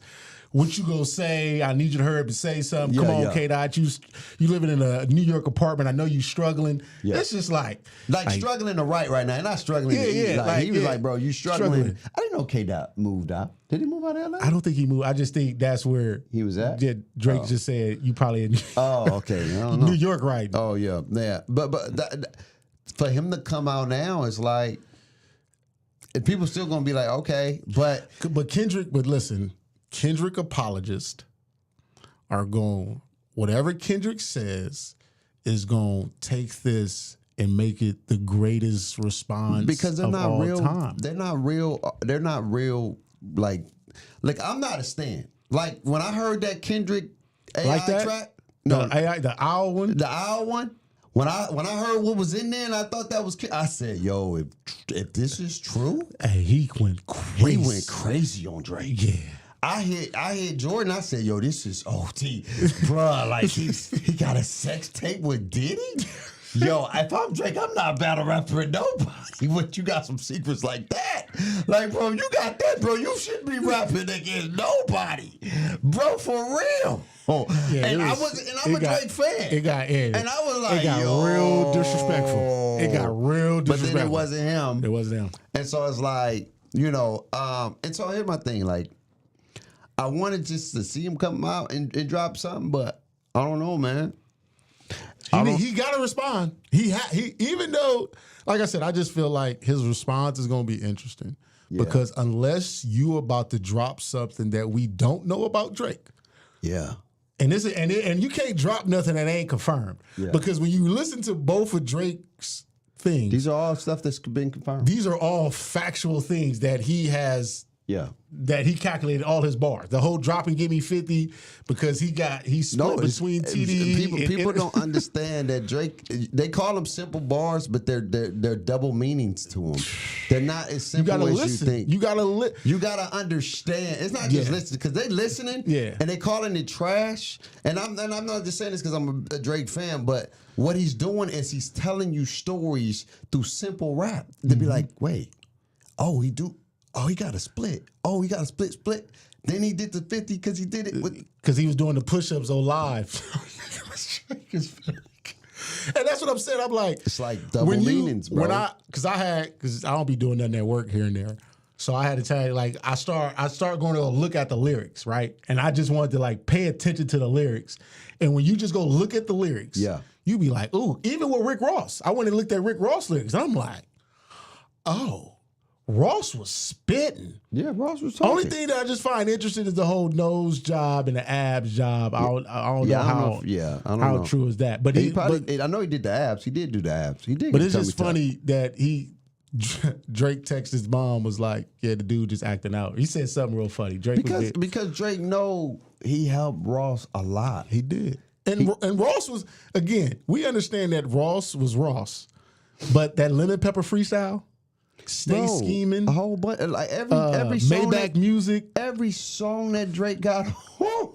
What you gonna say? I need you to hurry up and say something. Come on, K-Dot. You living in a New York apartment. I know you struggling. Yeah. It's just like struggling to write right now. You're not struggling to eat. He was like, bro, you struggling. I didn't know K-Dot moved out. Did he move out of LA? I don't think he moved. I just think that's where he was at. Drake just said you probably in okay. I don't know. New York right now. Oh yeah. But for him to come out now is like, and people still gonna be like, okay, but listen, Kendrick apologists are going, whatever Kendrick says is going to take this and make it the greatest response because they're of not all real. time. They're not real. They're not real. Like I'm not a stan. Like when I heard that Kendrick AI Like that? track, The owl one. the owl one. When I heard what was in there and I thought that was, I said, "Yo, if this is true, Hey, he went crazy. he went crazy on Drake." Yeah. I hit Jordan. I said, "Yo, this is OT, bruh. Like he got a sex tape with Diddy." Yo, if I'm Drake, I'm not battle rapping nobody. What, you got some secrets like that? Like, bro, you got that, bro. You shouldn't be rapping against nobody, bro, for real. Yeah, and I'm a Drake fan. It got and I was like, it got real disrespectful. It got real disrespectful. But then it wasn't him. It wasn't him. And so it's like, and so here's my thing. Like, I wanted just to see him come out and drop something, but I don't know, man. He got to respond. He even though, like I said, I just feel like his response is going to be interesting because unless you about to drop something that we don't know about Drake, Yeah. and you can't drop nothing that ain't confirmed because when you listen to both of Drake's things, These are all stuff that's been confirmed. these are all factual things that he has. Yeah. That he calculated all his bars. The whole drop and give me 50 because he split between TD. People don't understand that Drake. They call them simple bars, but they're double meanings to them. They're not as simple as listen. you think. You gotta You gotta understand. It's not just listening because they listening. Yeah. And they calling it trash. And I'm not just saying this because I'm a Drake fan, but what he's doing is he's telling you stories through simple rap. They'd be like, wait, he got a split. Oh, he got a split. Then he did the 50 because he did it because he was doing the push-ups on live. And that's what I'm saying. I'm like, it's like double meanings, bro. Because I don't be doing nothing at work here and there. So I had to tell you, like, I start going to look at the lyrics, right? And I just wanted to like pay attention to the lyrics. And when you just go look at the lyrics, you be like, ooh, even with Rick Ross. I went and looked at Rick Ross lyrics. And I'm like, oh. Ross was spitting. Yeah, Ross was talking. Only thing that I just find interesting is the whole nose job and the abs job. I don't know how true is that. But I know he did the abs. He did do the abs. He did. But it's just funny that Drake texted his mom was like, "Yeah, the dude just acting out." He said something real funny. Because Drake know he helped Ross a lot. He did, and Ross was, again. We understand that Ross was Ross, but that lemon pepper freestyle. Stay scheming. A whole bunch, like every song Maybach music. Every song that Drake got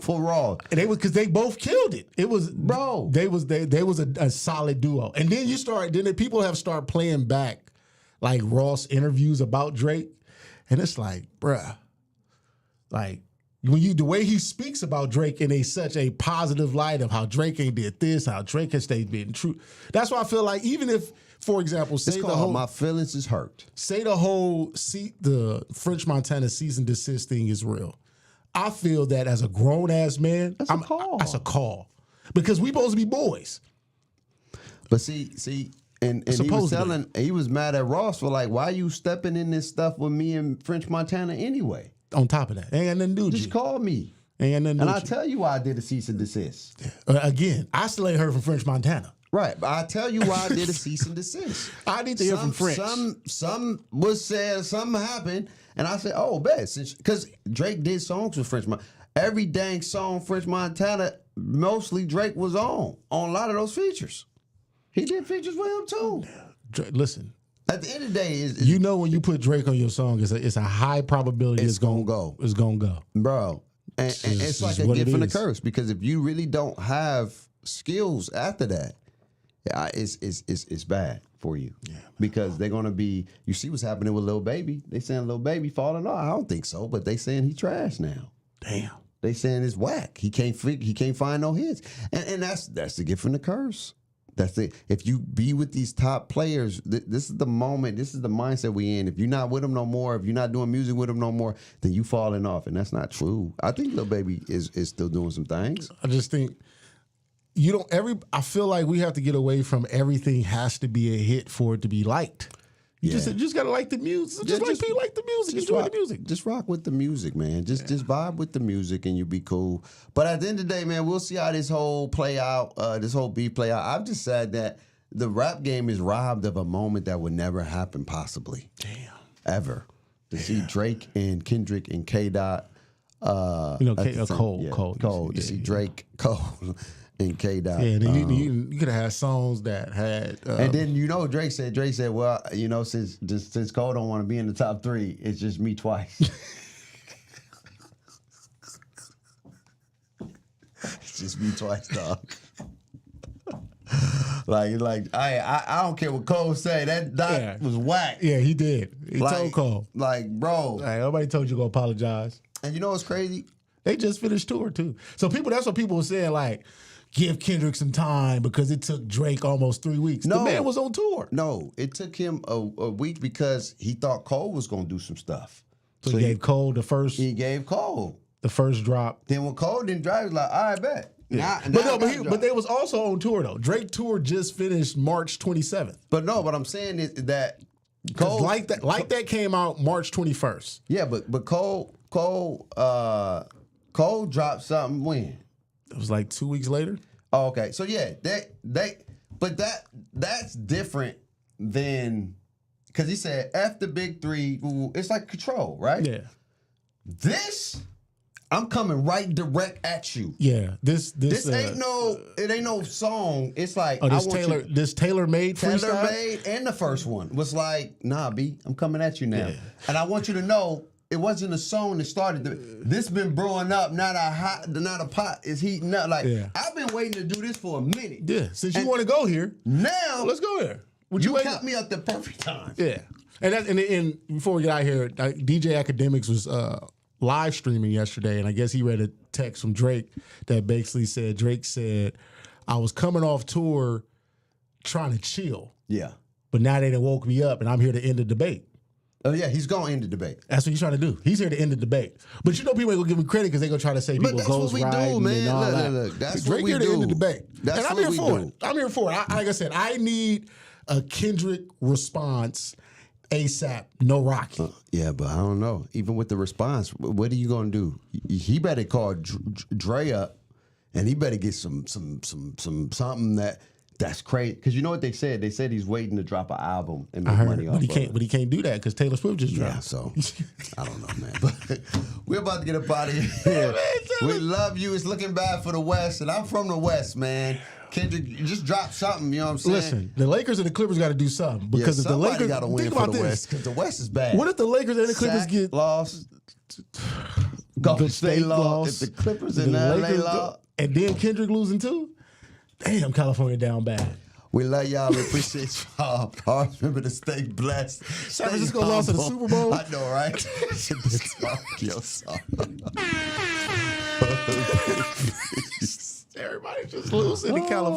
for Raw, and because they both killed it. It was They was a solid duo. And then people have started playing back like Ross interviews about Drake, and it's like, bruh, like the way he speaks about Drake in such a positive light of how Drake ain't did this, how Drake has stayed being true. That's why I feel like even if, for example, say the whole my feelings is hurt. Say the French Montana cease and desist thing is real. I feel that as a grown ass man, that's a call because we supposed to be boys. But see, and he was mad at Ross for like, why you stepping in this stuff with me and French Montana anyway? On top of that, ain't got nothing to do with you. Just call me. Ain't got nothing to do with I'll tell you why I did a cease and desist. Again, I still ain't heard from French Montana. Right, but I'll tell you why I did a cease and desist. I need to hear from French. Some was said, something happened, and I said, oh, bet. Because Drake did songs with French Montana. Every dang song French Montana, mostly Drake was on a lot of those features. He did features with him too. Listen. At the end of the day, when you put Drake on your song, it's a high probability it's gonna go. It's gonna go, bro. And it's like a gift and a curse because if you really don't have skills after that, it's bad for you. Yeah, because they're gonna be. You see what's happening with Lil Baby? They saying Lil Baby falling off. I don't think so, but they saying he trash now. Damn. They saying it's whack. He can't find no hits, and that's the gift and the curse. That's it. If you be with these top players, this is the moment. This is the mindset we in. If you're not with them no more, if you're not doing music with them no more, then you falling off, and that's not true. I think Lil Baby is still doing some things. I just think, I feel like we have to get away from everything has to be a hit for it to be liked. You just gotta like the music. Just like the music. Enjoy the music. Just rock with the music, man. Just vibe with the music and you'll be cool. But at the end of the day, man, we'll see how this whole play out, this whole beef play out. I've just said that the rap game is robbed of a moment that would never happen possibly. Damn. Ever. To see Drake and Kendrick and K-Dot. Cole. To see Drake, Cole, and K-Dot. Yeah, and you could have had songs that had. And then Drake said, well, since Cole don't want to be in the top 3, it's just me twice. It's just me twice, dog. I don't care what Cole say. That was whack. Yeah, he did. He told Cole. Bro. Nobody told you to go apologize. And you know what's crazy? They just finished tour too. So that's what people were saying, like, give Kendrick some time because it took Drake almost 3 weeks. No, the man was on tour. No, it took him a week because he thought Cole was going to do some stuff. So he gave Cole the first. He gave Cole the first drop. Then when Cole didn't drive, he was like, all right, bet. Yeah. But they was also on tour though. Drake tour just finished March 27th. But what I'm saying is that Cole that came out March 21st. Yeah, but Cole dropped something when? It was like 2 weeks later. Oh, okay. So yeah, that's different than because he said after Big 3, it's like Control, right? Yeah. This, I'm coming right direct at you. Yeah. This ain't no song. It's like this tailor-made freestyle? Tailor-made and the first one was like, nah, B, I'm coming at you now. Yeah. And I want you to know it wasn't a song that started. This been brewing up, not a pot is heating up. I've been waiting to do this for a minute. Yeah, since you want to go here. Now let's go here. You caught me at the perfect time. Yeah. And before we get out here, DJ Academics was live streaming yesterday, and I guess he read a text from Drake that basically said, Drake said, I was coming off tour trying to chill. Yeah. But now they done woke me up, and I'm here to end the debate. Oh, yeah, he's going to end the debate. That's what he's trying to do. He's here to end the debate. But people ain't going to give him credit because they're going to try to say people ghost riding. But that's what we do, man. Look, that's Drake what we here to end the debate. That's and I'm here for it. I'm here for it. Like I said, I need a Kendrick response ASAP, no Rocky. Yeah, but I don't know. Even with the response, what are you going to do? He better call Dre up, and he better get some something that's crazy. Because you know what they said? They said he's waiting to drop an album and make money off of it. But he can't do that because Taylor Swift just dropped. Yeah, so I don't know, man. But we're about to get up out of here. We love you. It's looking bad for the West, and I'm from the West, man. Kendrick, just drop something. You know what I'm saying? Listen, the Lakers and the Clippers got to do something because if the Lakers got to win for the West, because the West is bad. What if the Lakers and the Clippers get lost? Golden State lost. If the Clippers and the LA lost, and then Kendrick losing too. Damn, California down bad. We love y'all. We appreciate y'all. Always remember to stay blessed. San Francisco lost to the Super Bowl. I know, right? Yo, sorry. Everybody's just losing in California.